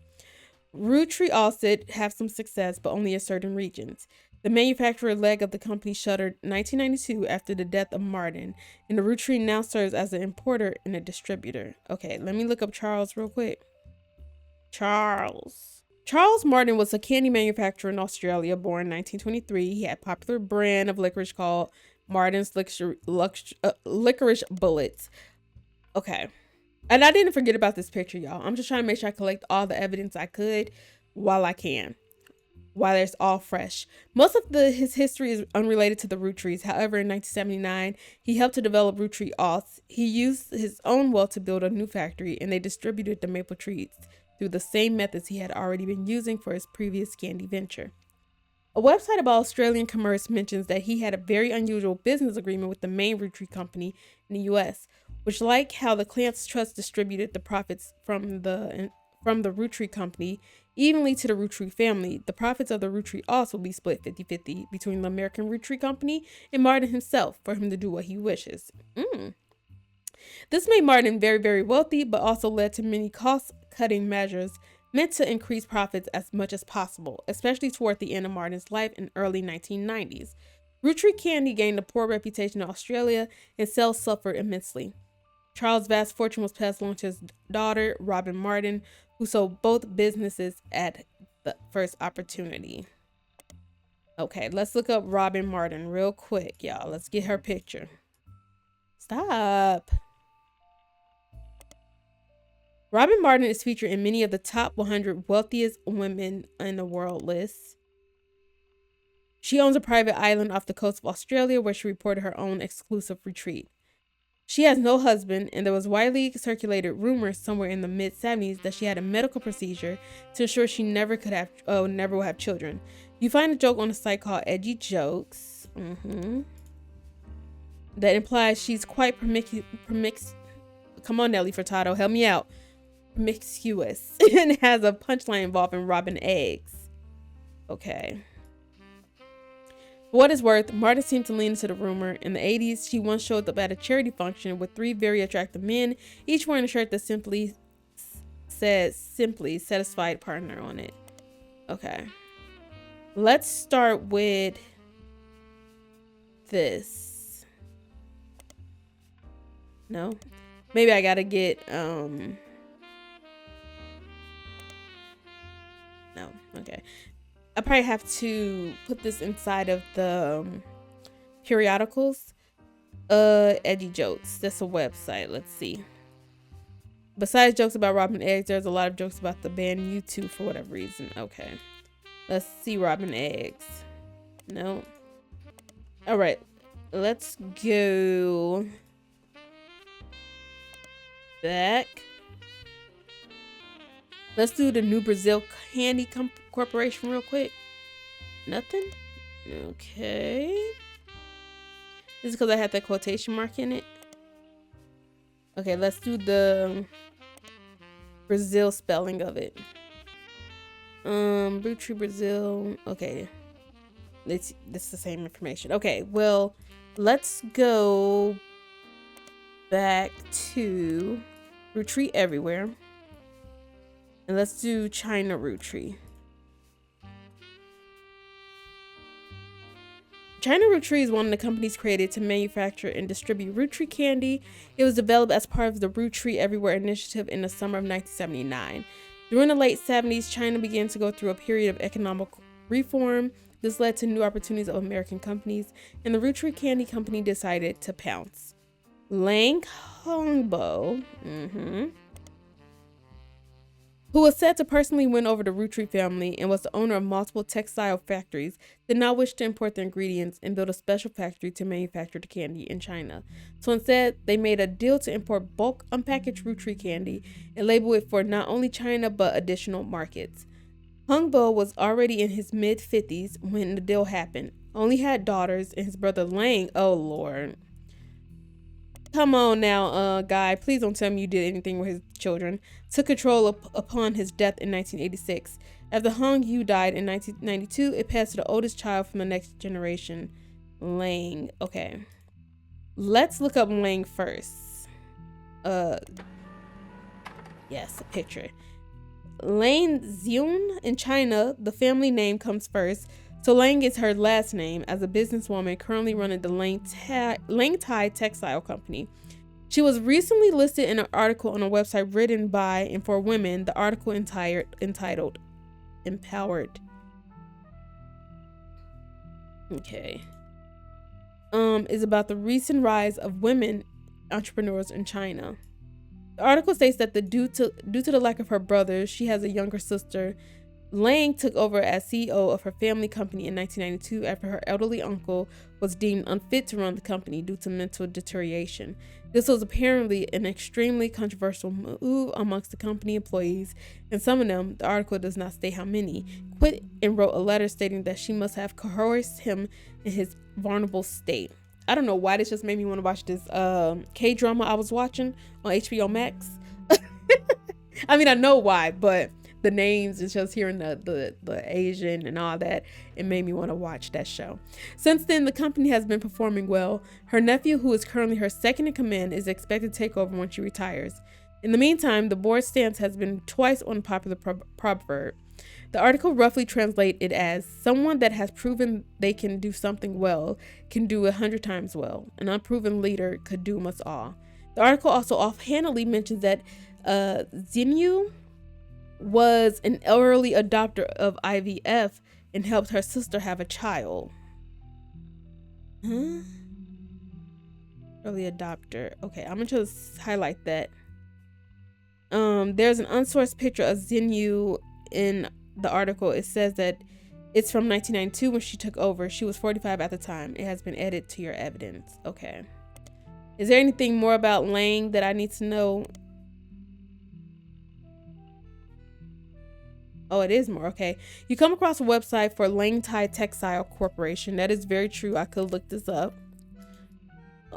Roottree Oss did have some success, but only in certain regions. The manufacturer leg of the company shuttered 1992 after the death of Martin, and the Roottree now serves as an importer and a distributor. Okay, let me look up Charles real quick. Charles Martin was a candy manufacturer in Australia, born in 1923. He had a popular brand of licorice called Martin's Licorice Bullets. Okay. And I didn't forget about this picture, y'all. I'm just trying to make sure I collect all the evidence I could while it's all fresh. Most of his history is unrelated to the Roottrees. However, in 1979, he helped to develop Roottree Oss. He used his own wealth to build a new factory, and they distributed the maple treats through the same methods he had already been using for his previous candy venture. A website about Australian commerce mentions that he had a very unusual business agreement with the main Roottree company in the US, which, like how the Clance Trust distributed the profits from the Roottree company evenly to the Roottree family, the profits of the Roottree also will be split 50-50 between the American Roottree company and Martin himself for him to do what he wishes. This made Martin very, very wealthy, but also led to many cost-cutting measures meant to increase profits as much as possible, especially toward the end of Martin's life in early 1990s. Roottree candy gained a poor reputation in Australia, and sales suffered immensely. Charles' vast fortune was passed along to his daughter, Robin Martin, who sold both businesses at the first opportunity. Okay, let's look up Robin Martin real quick, y'all. Let's get her picture. Stop. Robin Martin is featured in many of the top 100 wealthiest women in the world lists. She owns a private island off the coast of Australia where she reported her own exclusive retreat. She has no husband, and there was widely circulated rumors somewhere in the mid-70s that she had a medical procedure to ensure she never will have children. You find a joke on a site called Edgy Jokes that implies she's quite come on, Nelly Furtado, help me out. Promiscuous and has a punchline involving robbing eggs. Okay. For what it's worth, Martin seemed to lean into the rumor. In the 80s, she once showed up at a charity function with 3 very attractive men, each wearing a shirt that simply said satisfied partner on it. Okay. Let's start with this. No? Maybe I gotta get, no, okay. I probably have to put this inside of the periodicals. Edgy Jokes. That's a website. Let's see. Besides jokes about robbing eggs, there's a lot of jokes about the band U2 for whatever reason. Okay. Let's see robbing eggs. No. All right. Let's go back. Let's do the New Brazil Candy Corporation real quick. Nothing? Okay. This is because I had that quotation mark in it. Okay, let's do the Brazil spelling of it. Roottree Brazil. Okay. This is the same information. Okay, well, let's go back to Roottree Everywhere. And let's do China Roottree. China Roottree is one of the companies created to manufacture and distribute Roottree candy. It was developed as part of the Roottree Everywhere initiative in the summer of 1979. During the late 70s, China began to go through a period of economic reform. This led to new opportunities of American companies, and the Roottree Candy Company decided to pounce. Lang Hongbo, who was said to personally win over the Roottree family and was the owner of multiple textile factories, did not wish to import the ingredients and build a special factory to manufacture the candy in China. So instead, they made a deal to import bulk unpackaged Roottree candy and label it for not only China but additional markets. Hongbo was already in his mid-50s when the deal happened. Only had daughters, and his brother Lang, oh lord. Come on now, guy, please don't tell me you did anything with his children. Took control upon his death in 1986. After Hong Yu died in 1992, it passed to the oldest child from the next generation, Lang. Okay. Let's look up Lang first. Yes, a picture. Lang Xiun in China, the family name comes first, so Lang is her last name as a businesswoman currently running the Lang Tai Textile Company. She was recently listed in an article on a website written by and for women. The article entitled Empowered. Okay. Is about the recent rise of women entrepreneurs in China. The article states that due to the lack of her brother, she has a younger sister. Lang took over as CEO of her family company in 1992 after her elderly uncle was deemed unfit to run the company due to mental deterioration. This was apparently an extremely controversial move amongst the company employees, and some of them, the article does not state how many, quit and wrote a letter stating that she must have coerced him in his vulnerable state. I don't know why this just made me want to watch this K-drama I was watching on HBO Max. I mean, I know why, but the names and just hearing the Asian and all that, it made me want to watch that show. Since then, the company has been performing well. Her nephew, who is currently her second in command, is expected to take over when she retires. In the meantime, the board's stance has been twice on a popular proverb. The article roughly translates it as, someone that has proven they can do something well can do 100 times well. An unproven leader could doom us all. The article also offhandedly mentions that Xinyu was an early adopter of IVF and helped her sister have a child. Early adopter. Okay, I'm gonna just highlight that. There's an unsourced picture of Xinyu in the article. It says that it's from 1992 when she took over. She was 45 at the time. It has been added to your evidence. Okay. Is there anything more about Lang that I need to know? Oh, it is more. Okay. You come across a website for Lang Tai Textile Corporation. That is very true. I could look this up.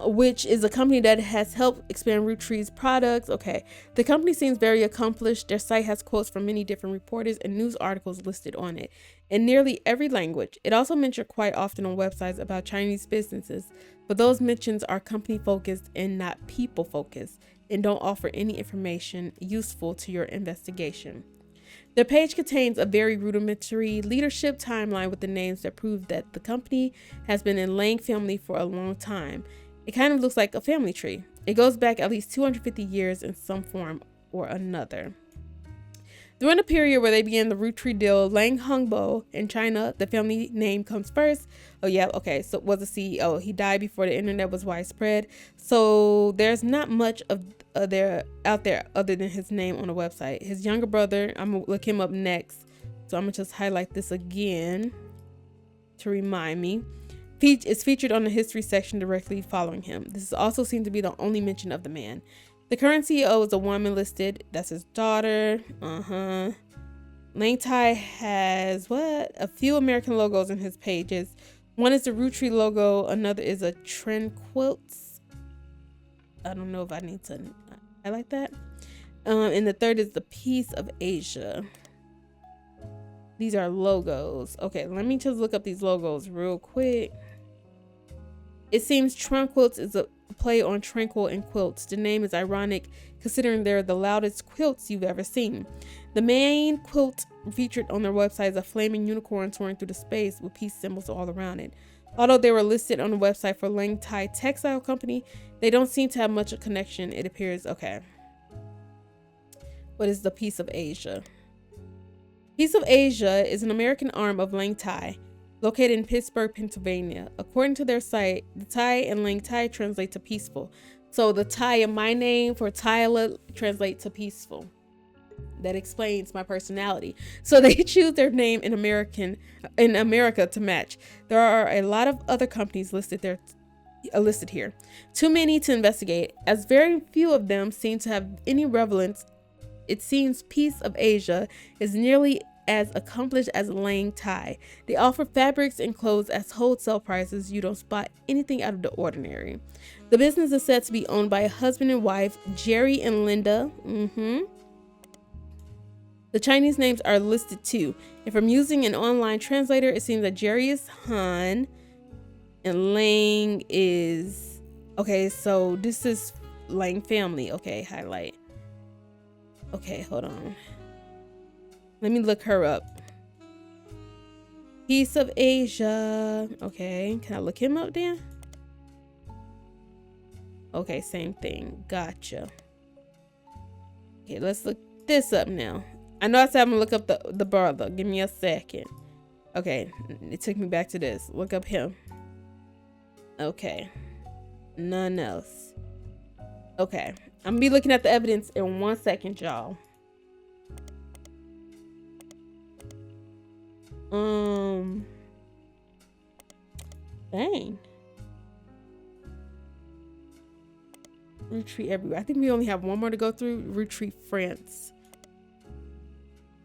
Which is a company that has helped expand Roottree's products. Okay. The company seems very accomplished. Their site has quotes from many different reporters and news articles listed on it in nearly every language. It also mentioned quite often on websites about Chinese businesses, but those mentions are company focused and not people focused and don't offer any information useful to your investigation. Their page contains a very rudimentary leadership timeline with the names that prove that the company has been in Lang family for a long time. It kind of looks like a family tree. It goes back at least 250 years in some form or another. During the period where they began the Roottree deal, Lang Hongbo in China, the family name comes first. Oh yeah, okay, so was a CEO. He died before the internet was widespread. So there's not much of there out there other than his name on the website. His younger brother, I'm gonna look him up next. So I'm gonna just highlight this again to remind me. is featured on the history section directly following him. This is also seen to be the only mention of the man. The current CEO is a woman listed. That's his daughter. Lang Tai has a few American logos in his pages. One is the Roottree logo. Another is a Trend Quilts. I don't know if I need to highlight that. And the third is the Piece of Asia. These are logos. Okay, let me just look up these logos real quick. It seems Trend Quilts is a play on tranquil and quilts. The name is ironic considering they're the loudest quilts you've ever seen. The main quilt featured on their website is a flaming unicorn soaring through the space with peace symbols all around it. Although they were listed on the website for Lang Tai Textile Company, they don't seem to have much of a connection, it appears. Okay. What is the Piece of Asia? Piece of Asia is an American arm of Lang Tai, located in Pittsburgh, Pennsylvania. According to their site, the Tai and Lang Tai translate to peaceful. So the Tai in my name for Tailah translate to peaceful. That explains my personality. So they choose their name in America to match. There are a lot of other companies listed here. Too many to investigate, as very few of them seem to have any relevance. It seems Piece of Asia is nearly as accomplished as Lang Tai. They offer fabrics and clothes at wholesale prices. You don't spot anything out of the ordinary. The business is said to be owned by a husband and wife, Jerry and Linda. The Chinese names are listed too. If I'm using an online translator, it seems that Jerry is Han and Lang is... Okay, so this is Lang family. Okay, highlight. Okay, hold on. Let me look her up. Piece of Asia. Okay, can I look him up then? Okay, same thing. Gotcha. Okay, let's look this up now. I know I said I'm gonna look up the brother. Give me a second. Okay, it took me back to this. Look up him. Okay. None else. Okay. I'm gonna be looking at the evidence in 1 second, y'all. Dang. Roottree everywhere. I think we only have one more to go through. Roottree France.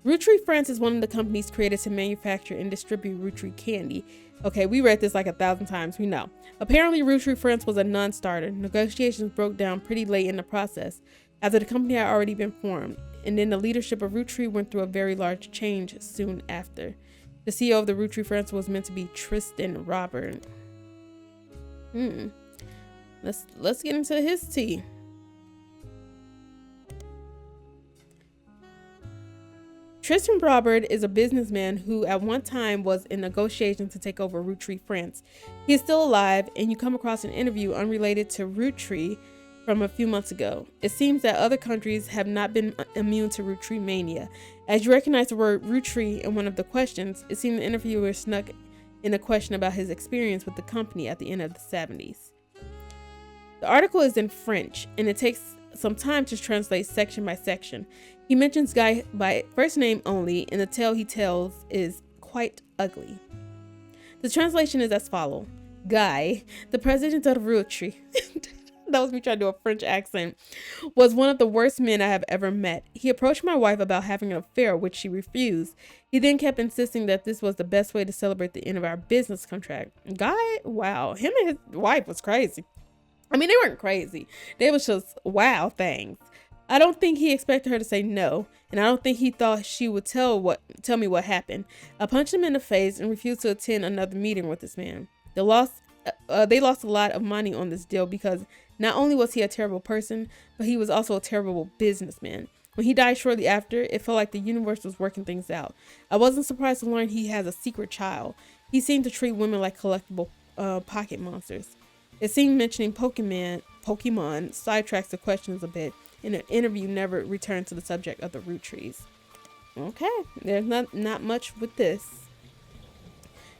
Roottree France is one of the companies created to manufacture and distribute Roottree candy. Okay, we read this like 1,000 times, we know. Apparently, Roottree France was a non-starter. Negotiations broke down pretty late in the process, after the company had already been formed, and then the leadership of Roottree went through a very large change soon after. The CEO of the Roottree France was meant to be Tristan Robert. Let's get into his tea. Tristan Robert is a businessman who at one time was in negotiations to take over Roottree France. He is still alive, and you come across an interview unrelated to Roottree from a few months ago. It seems that other countries have not been immune to Roottree Mania. As you recognize the word Roottree in one of the questions, it seems the interviewer snuck in a question about his experience with the company at the end of the 70s. The article is in French, and it takes some time to translate section by section. He mentions Guy by first name only, and the tale he tells is quite ugly. The translation is as follows. Guy, the president of Roottree, that was me trying to do a French accent, was one of the worst men I have ever met. He approached my wife about having an affair, which she refused. He then kept insisting that this was the best way to celebrate the end of our business contract. Guy, wow, him and his wife was crazy. I mean, they weren't crazy. They was just wow things. I don't think he expected her to say no, and I don't think he thought she would tell me what happened. I punched him in the face and refused to attend another meeting with this man. They lost a lot of money on this deal because not only was he a terrible person, but he was also a terrible businessman. When he died shortly after, it felt like the universe was working things out. I wasn't surprised to learn he has a secret child. He seemed to treat women like collectible pocket monsters. It seemed mentioning Pokemon sidetracks the questions a bit, and the interview never returned to the subject of the Roottrees. Okay, there's not much with this.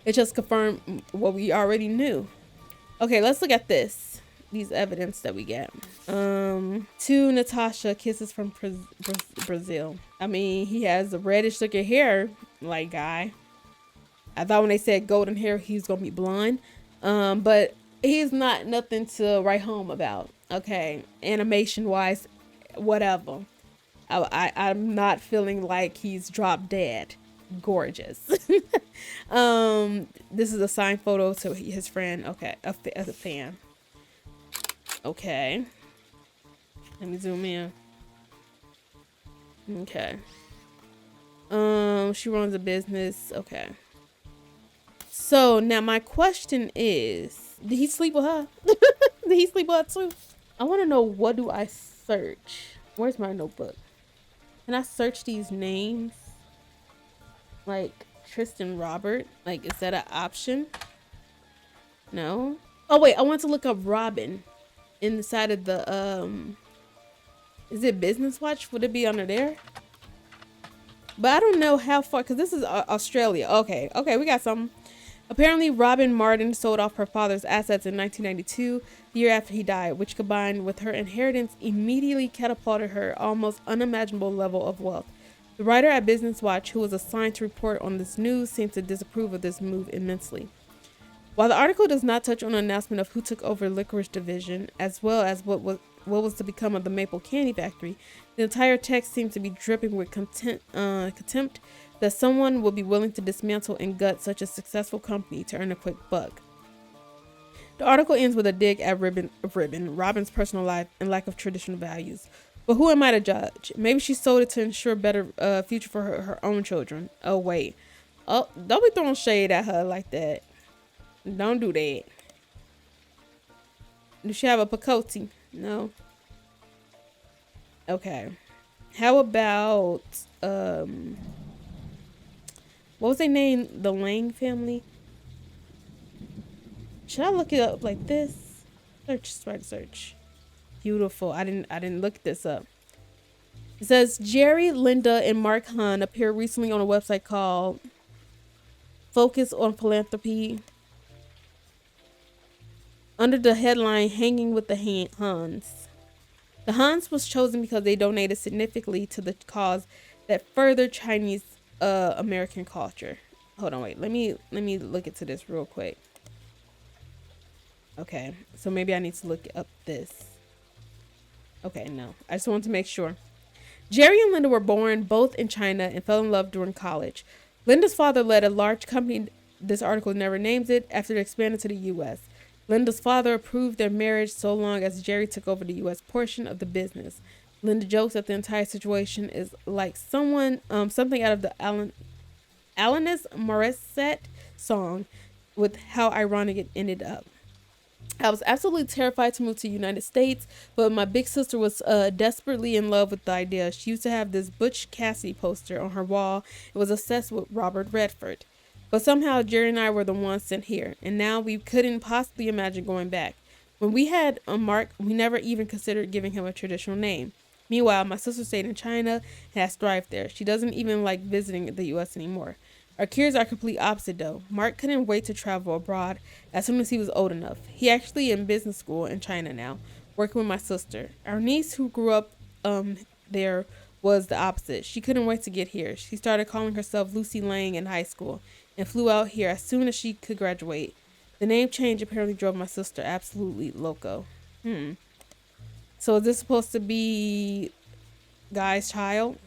It just confirmed what we already knew. Okay, let's look at these evidence that we get. To Natasha, kisses from Brazil. I mean, he has a reddish looking hair, like guy. I thought when they said golden hair, he's gonna be blonde. But he's not nothing to write home about. Okay, animation wise, whatever. I'm not feeling like he's drop dead. Gorgeous. This is a signed photo to his friend. Okay, as a fan. Okay, let me zoom in. Okay. She runs a business. Okay. So now my question is, did he sleep with her? Did he sleep with her too? I want to know, what do I search? Where's my notebook? Can I search these names? Like Tristan Robert? Like, is that an option? No. Oh wait, I want to look up Robin inside of the is it Business Watch? Would it be under there? But I don't know how far, because this is Australia. Okay, we got some. Apparently, Robin Martin sold off her father's assets in 1992, the year after he died, which combined with her inheritance immediately catapulted her almost unimaginable level of wealth. The writer at Business Watch, who was assigned to report on this news, seems to disapprove of this move immensely. While the article does not touch on an announcement of who took over licorice division, as well as what was to become of the maple candy factory, the entire text seems to be dripping with contempt that someone will be willing to dismantle and gut such a successful company to earn a quick buck. The article ends with a dig at Robin's personal life and lack of traditional values. But who am I to judge? Maybe she sold it to ensure a better future for her own children. Oh, wait. Oh, don't be throwing shade at her like that. Don't do that. Does she have a Pacote? No. Okay. How about what was their name? The Lang family? Should I look it up like this? Search. Beautiful. I didn't look this up. It says Jerry, Linda, and Mark Hahn appeared recently on a website called Focus on Philanthropy under the headline Hanging with the Hans. The Hans was chosen because they donated significantly to the cause that furthered Chinese American culture. Hold on, wait. Let me look into this real quick. Okay, so maybe I need to look up this. Okay, no. I just wanted to make sure. Jerry and Linda were born both in China and fell in love during college. Linda's father led a large company, this article never names it, after it expanded to the U.S. Linda's father approved their marriage so long as Jerry took over the U.S. portion of the business. Linda jokes that the entire situation is like something out of the Alanis Morissette song, with how ironic it ended up. I was absolutely terrified to move to the United States, but my big sister was desperately in love with the idea. She used to have this Butch Cassidy poster on her wall and was obsessed with Robert Redford. But somehow Jerry and I were the ones sent here, and now we couldn't possibly imagine going back. When we had Mark, we never even considered giving him a traditional name. Meanwhile, my sister stayed in China and has thrived there. She doesn't even like visiting the U.S. anymore. Our careers are complete opposite though. Mark couldn't wait to travel abroad as soon as he was old enough. He actually in business school in China now, working with my sister. Our niece who grew up there was the opposite. She couldn't wait to get here. She started calling herself Lucy Lang in high school and flew out here as soon as she could graduate. The name change apparently drove my sister absolutely loco. So is this supposed to be Guy's child?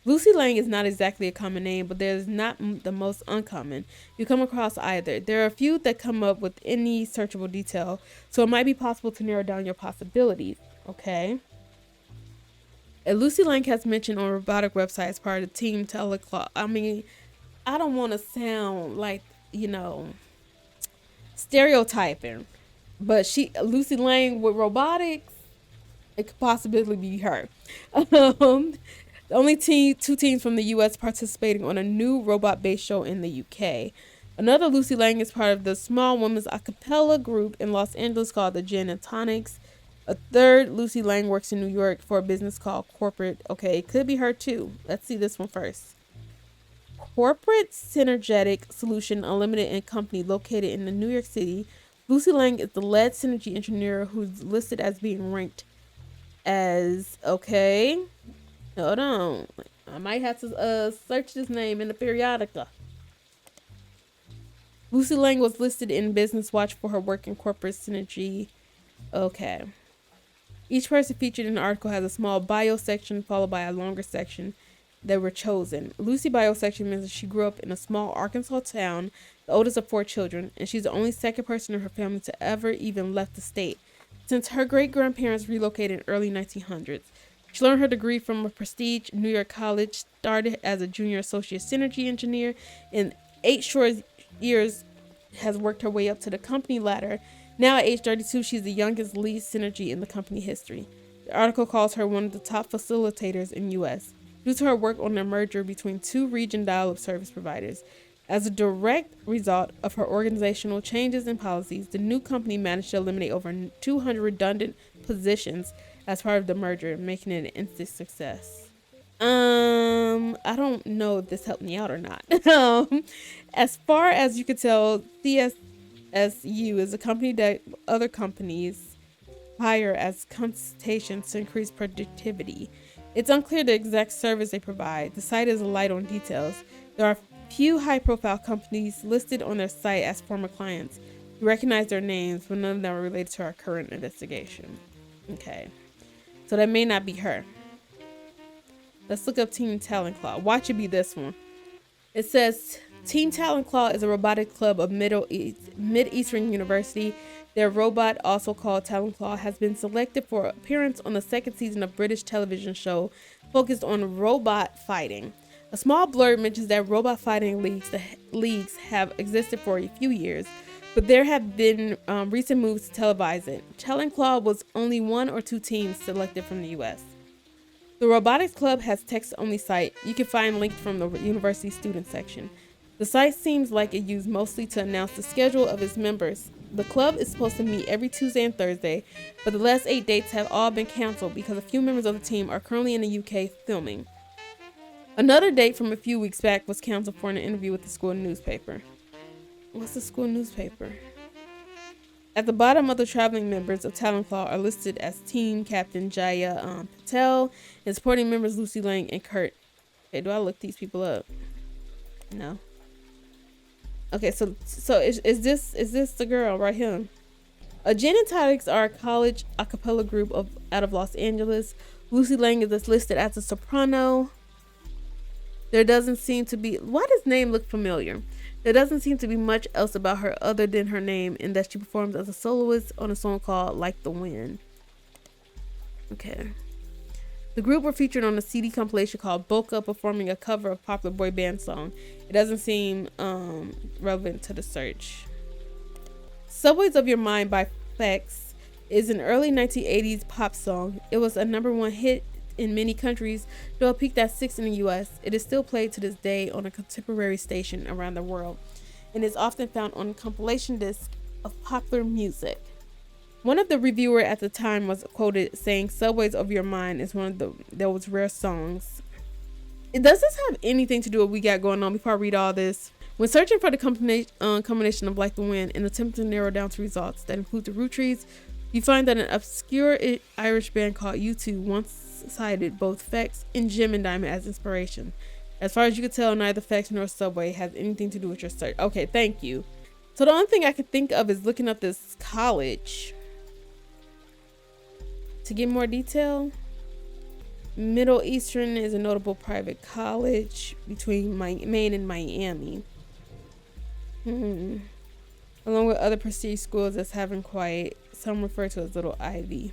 Lucy Lang is not exactly a common name, but there's not the most uncommon you come across either. There are a few that come up with any searchable detail, so it might be possible to narrow down your possibilities. Okay. And Lucy Lang has mentioned on robotic website as part of the team Tailah. I mean, I don't want to sound like, stereotyping, but Lucy Lang with robotics, it could possibly be her. The only two teams from the U.S. participating on a new robot-based show in the U.K. Another Lucy Lang is part of the small women's a cappella group in Los Angeles called the Gin and Tonics. A third Lucy Lang works in New York for a business called Corporate. Okay, it could be her too. Let's see this one first. Corporate Synergetic Solution Unlimited and Company located in the New York City. Lucy Lang is the lead synergy engineer who's listed as being ranked as, okay, hold on, I might have to search this name in the periodica. Lucy Lang was listed in Business Watch for her work in corporate synergy. Okay. Each person featured in the article has a small bio section followed by a longer section that were chosen. Lucy bio section means that she grew up in a small Arkansas town, the oldest of 4 children, and she's the only second person in her family to ever even left the state since her great-grandparents relocated in early 1900s. She learned her degree from a prestige New York college, started as a junior associate synergy engineer, and 8 short years has worked her way up to the company ladder. Now at age 32, she's the youngest lead synergy in the company history. The article calls her one of the top facilitators in U.S. due to her work on the merger between 2 region dial-up service providers. As a direct result of her organizational changes and policies, the new company managed to eliminate over 200 redundant positions as part of the merger, making it an instant success. I don't know if this helped me out or not. As far as you could tell, CSSU is a company that other companies hire as consultations to increase productivity. It's unclear the exact service they provide. The site is light on details. There are few high-profile companies listed on their site as former clients. We recognize their names, but none of them are related to our current investigation. Okay, so that may not be her. Let's look up Team Talent Claw. Watch it be this one. It says Team Talent Claw is a robotic club of Mid-Eastern University. Their robot, also called Talent Claw, has been selected for appearance on the 2nd season of British television show focused on robot fighting. A small blurb mentions that robot fighting leagues have existed for a few years, but there have been recent moves to televise it. Talent Claw was only 1 or 2 teams selected from the U.S. The Robotics Club has text-only site. You can find links from the university student section. The site seems like it used mostly to announce the schedule of its members. The club is supposed to meet every Tuesday and Thursday, but the last 8 dates have all been canceled because a few members of the team are currently in the UK filming. Another date from a few weeks back was canceled for an interview with the school newspaper. What's the school newspaper? At the bottom of the traveling members of Talent Claw are listed as team captain Jaya Patel and supporting members Lucy Lang and Kurt. Okay, do I look these people up? No. Okay, so is this the girl right here? Jen and Tailah are a college a cappella group out of Los Angeles. Lucy Lang is listed as a soprano. There doesn't seem to be... Why does name look familiar? There doesn't seem to be much else about her other than her name and that she performs as a soloist on a song called Like the Wind. Okay. The group were featured on a CD compilation called Bulk Up, performing a cover of popular boy band song. It doesn't seem relevant to the search. Subways of Your Mind by Fex is an early 1980s pop song. It was a #1 hit in many countries, though it peaked at 6 in the US. It is still played to this day on a contemporary station around the world and is often found on compilation discs of popular music. One of the reviewers at the time was quoted saying Subways of Your Mind is one of those rare songs. Does this have anything to do with what we got going on before I read all this? When searching for the combination of Like the Wind and attempting to narrow down to results that include the Rootrees, you find that an obscure Irish band called U2 once cited both Fex and Jim and Diamond as inspiration. As far as you can tell, neither Fex nor Subway has anything to do with your search. Okay, thank you. So the only thing I can think of is looking up this college to get more detail. Middle Eastern is a notable private college between Maine and Miami. Along with other prestige schools that's having quite, some refer to as Little Ivy.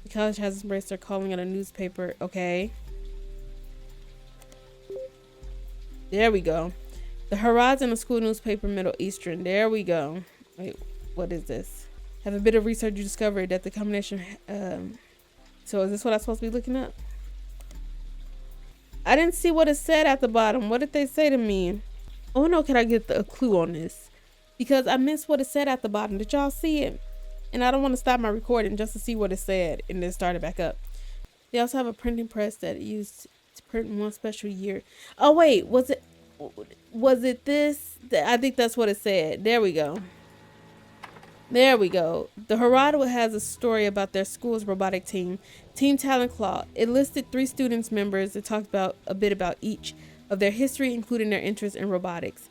The college has embraced their calling on a newspaper. Okay. There we go. The Horizon, a school newspaper, Middle Eastern. There we go. Wait, what is this? Have a bit of research, you discovered that the combination... so is this what I'm supposed to be looking up? I didn't see what it said at the bottom. What did they say to me? Oh no, can I get a clue on this? Because I missed what it said at the bottom. Did y'all see it? And I don't want to stop my recording just to see what it said and then start it back up. They also have a printing press that used to print one special year. Oh wait, was it this? I think that's what it said. There we go. There we go. The Herald has a story about their school's robotic team, Team Talent Claw. It listed 3 students members that talked about a bit about each of their history, including their interest in robotics.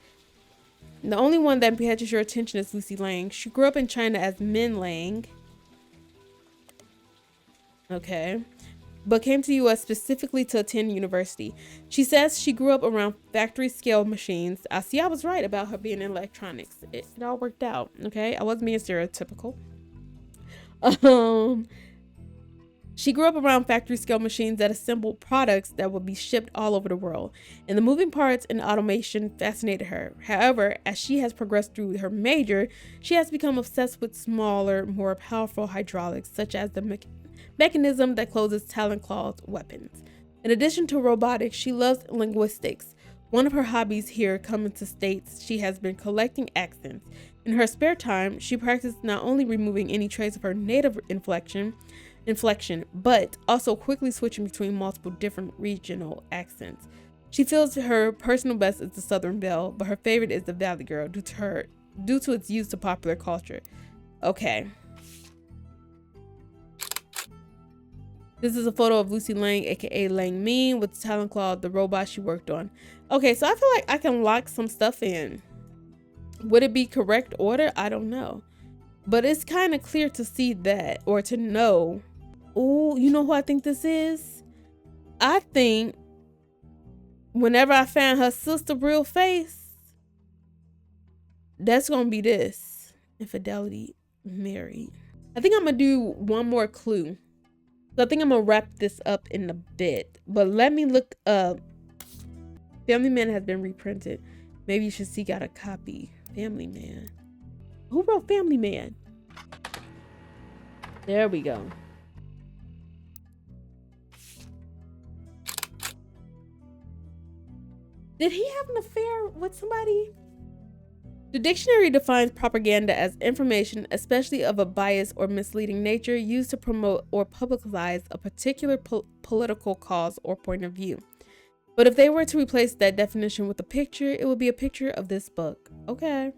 The only one that catches your attention is Lucy Lang. She grew up in China as Min Lang. Okay. But came to the US specifically to attend university. She says she grew up around factory scale machines. I was right about her being in electronics. It all worked out. Okay. I wasn't being stereotypical. She grew up around factory scale machines that assembled products that would be shipped all over the world, and the moving parts and automation fascinated her. However, as she has progressed through her major, she has become obsessed with smaller, more powerful hydraulics, such as the mechanism that closes Talon Claw's weapons. In addition to robotics, she loves linguistics. One of her hobbies here coming to states she has been collecting accents. In her spare time, she practices not only removing any trace of her native inflection, but also quickly switching between multiple different regional accents. She feels her personal best is the Southern Belle, but her favorite is the Valley Girl due to its use to popular culture. Okay. This is a photo of Lucy Lang, aka Lang Min, with Talon Claw, the robot she worked on. Okay, so I feel like I can lock some stuff in. Would it be correct order? I don't know. But it's kind of clear to see that, or to know. Oh, you know who I think this is? I think whenever I find her sister real face, that's gonna be this. Infidelity, married. I think I'm gonna do one more clue. So I think I'm gonna wrap this up in a bit, but let me look up. Family Man has been reprinted. Maybe you should seek out a copy. Family Man. Who wrote Family Man? There we go. Did he have an affair with somebody? The dictionary defines propaganda as information, especially of a biased or misleading nature, used to promote or publicize a particular political cause or point of view. But if they were to replace that definition with a picture, it would be a picture of this book. Okay.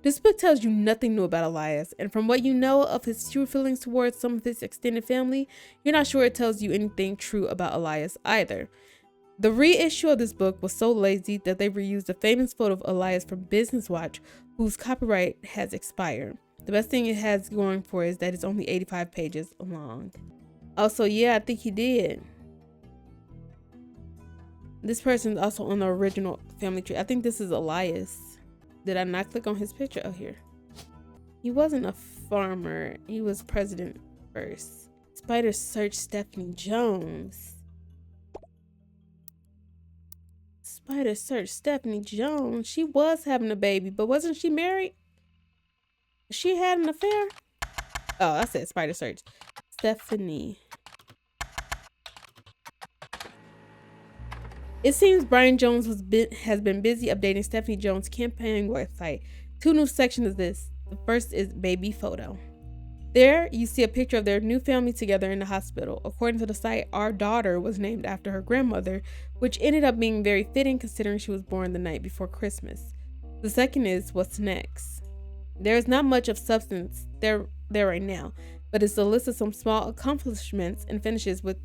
This book tells you nothing new about Elias, and from what you know of his true feelings towards some of his extended family, you're not sure it tells you anything true about Elias either. The reissue of this book was so lazy that they reused a famous photo of Elias from Business Watch, whose copyright has expired. The best thing it has going for it is that it's only 85 pages long. Also, yeah, I think he did. This person's also on the original family tree. I think this is Elias. Did I not click on his picture? Oh, here. He wasn't a farmer. He was president first. Spider search Stephanie Jones. Spider search Stephanie Jones. She was having a baby, but wasn't she married? She had an affair? Oh, I said Spider search Stephanie. It seems Brian Jones has been busy updating Stephanie Jones' campaign website. 2 new sections of this. The first is baby photo. There, you see a picture of their new family together in the hospital. According to the site, our daughter was named after her grandmother, which ended up being very fitting considering she was born the night before Christmas. The second is what's next. There is not much of substance there right now, but it's a list of some small accomplishments and finishes with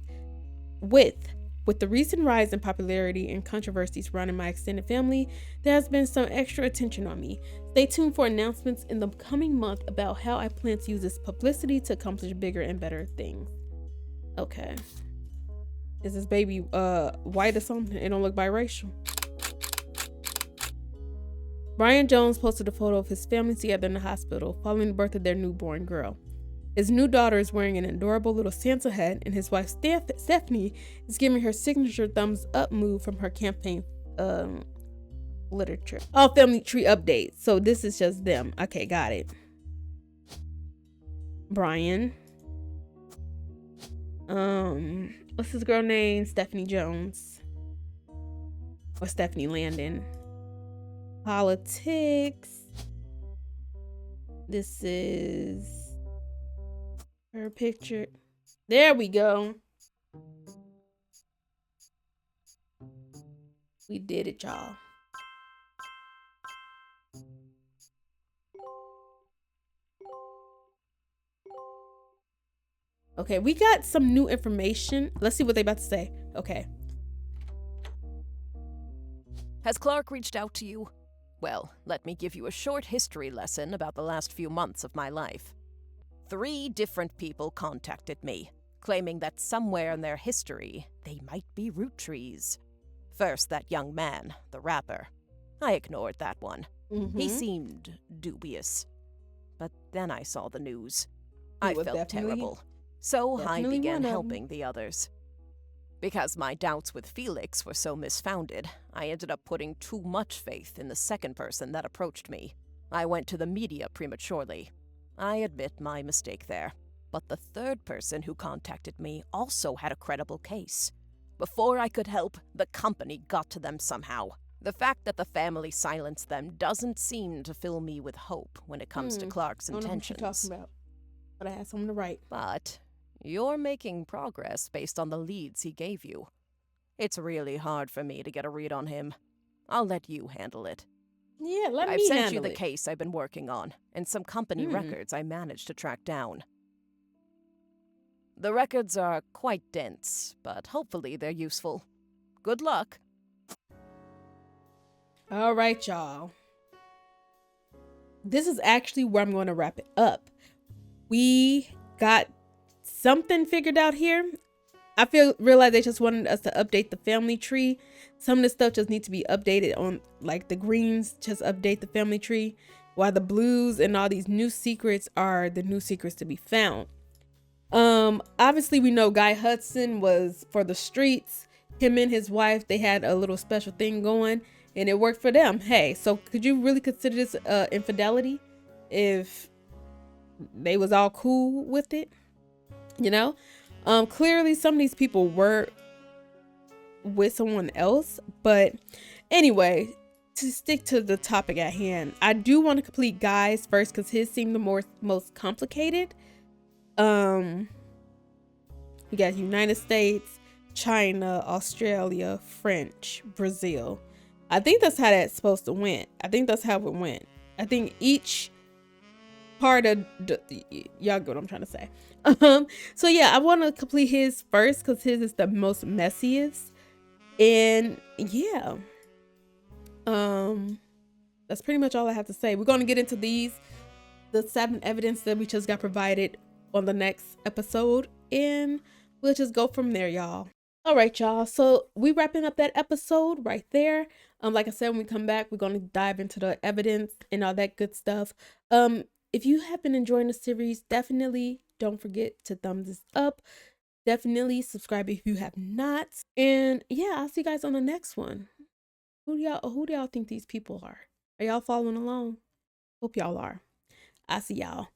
the recent rise in popularity and controversy surrounding my extended family, there has been some extra attention on me. Stay tuned for announcements in the coming month about how I plan to use this publicity to accomplish bigger and better things. Okay. Is this baby white or something? It don't look biracial. Brian Jones posted a photo of his family together in the hospital following the birth of their newborn girl. His new daughter is wearing an adorable little Santa hat, and his wife Stephanie is giving her signature thumbs up move from her campaign literature. All family tree updates. So this is just them. Okay, got it. Brian. What's this girl name? Stephanie Jones. Or Stephanie Landon. Politics. This is her picture. There we go. We did it, y'all. Okay, we got some new information. Let's see what they about to say. Okay. Has Clark reached out to you? Well, let me give you a short history lesson about the last few months of my life. 3 different people contacted me, claiming that somewhere in their history they might be root trees. First, that young man, the rapper. I ignored that one. He seemed dubious. But then I saw the news. I felt terrible. So I began helping the others. Because my doubts with Felix were so misfounded, I ended up putting too much faith in the second person that approached me. I went to the media prematurely. I admit my mistake there. But the third person who contacted me also had a credible case. Before I could help, the company got to them somehow. The fact that the family silenced them doesn't seem to fill me with hope when it comes to Clark's intentions. I don't know what you're talking about, but I had something to write. But you're making progress based on the leads he gave you. It's really hard for me to get a read on him. I'll let you handle it. Yeah, let me handle it. I've sent you the case I've been working on, and some company records I managed to track down. The records are quite dense, but hopefully they're useful. Good luck. All right, y'all. This is actually where I'm going to wrap it up. We got something figured out here. I realized they just wanted us to update the family tree. Some of the stuff just needs to be updated on, like the greens, just update the family tree, while the blues and all these new secrets are the new secrets to be found. Obviously we know Guy Hudson was for the streets. Him and his wife, they had a little special thing going and it worked for them. Hey, so could you really consider this infidelity if they was all cool with it? You know, clearly some of these people were with someone else, but anyway, to stick to the topic at hand, I do want to complete Guy's first because his seemed the most complicated. We got United States, China, Australia, French, Brazil. I think that's how that's supposed to went. I think that's how it went. I think each part of y'all get what I'm trying to say. So yeah, I want to complete his first because his is the most messiest. And yeah, that's pretty much all I have to say. We're going to get into the 7 evidence that we just got provided on the next episode, and we'll just go from there, y'all. All right, y'all, so we wrapping up that episode right there. Like I said, when we come back, we're going to dive into the evidence and all that good stuff. If you have been enjoying the series, definitely don't forget to thumbs this up. Definitely subscribe if you have not. And yeah, I'll see you guys on the next one. Who do y'all think these people are? Are y'all following along? Hope y'all are. I'll see y'all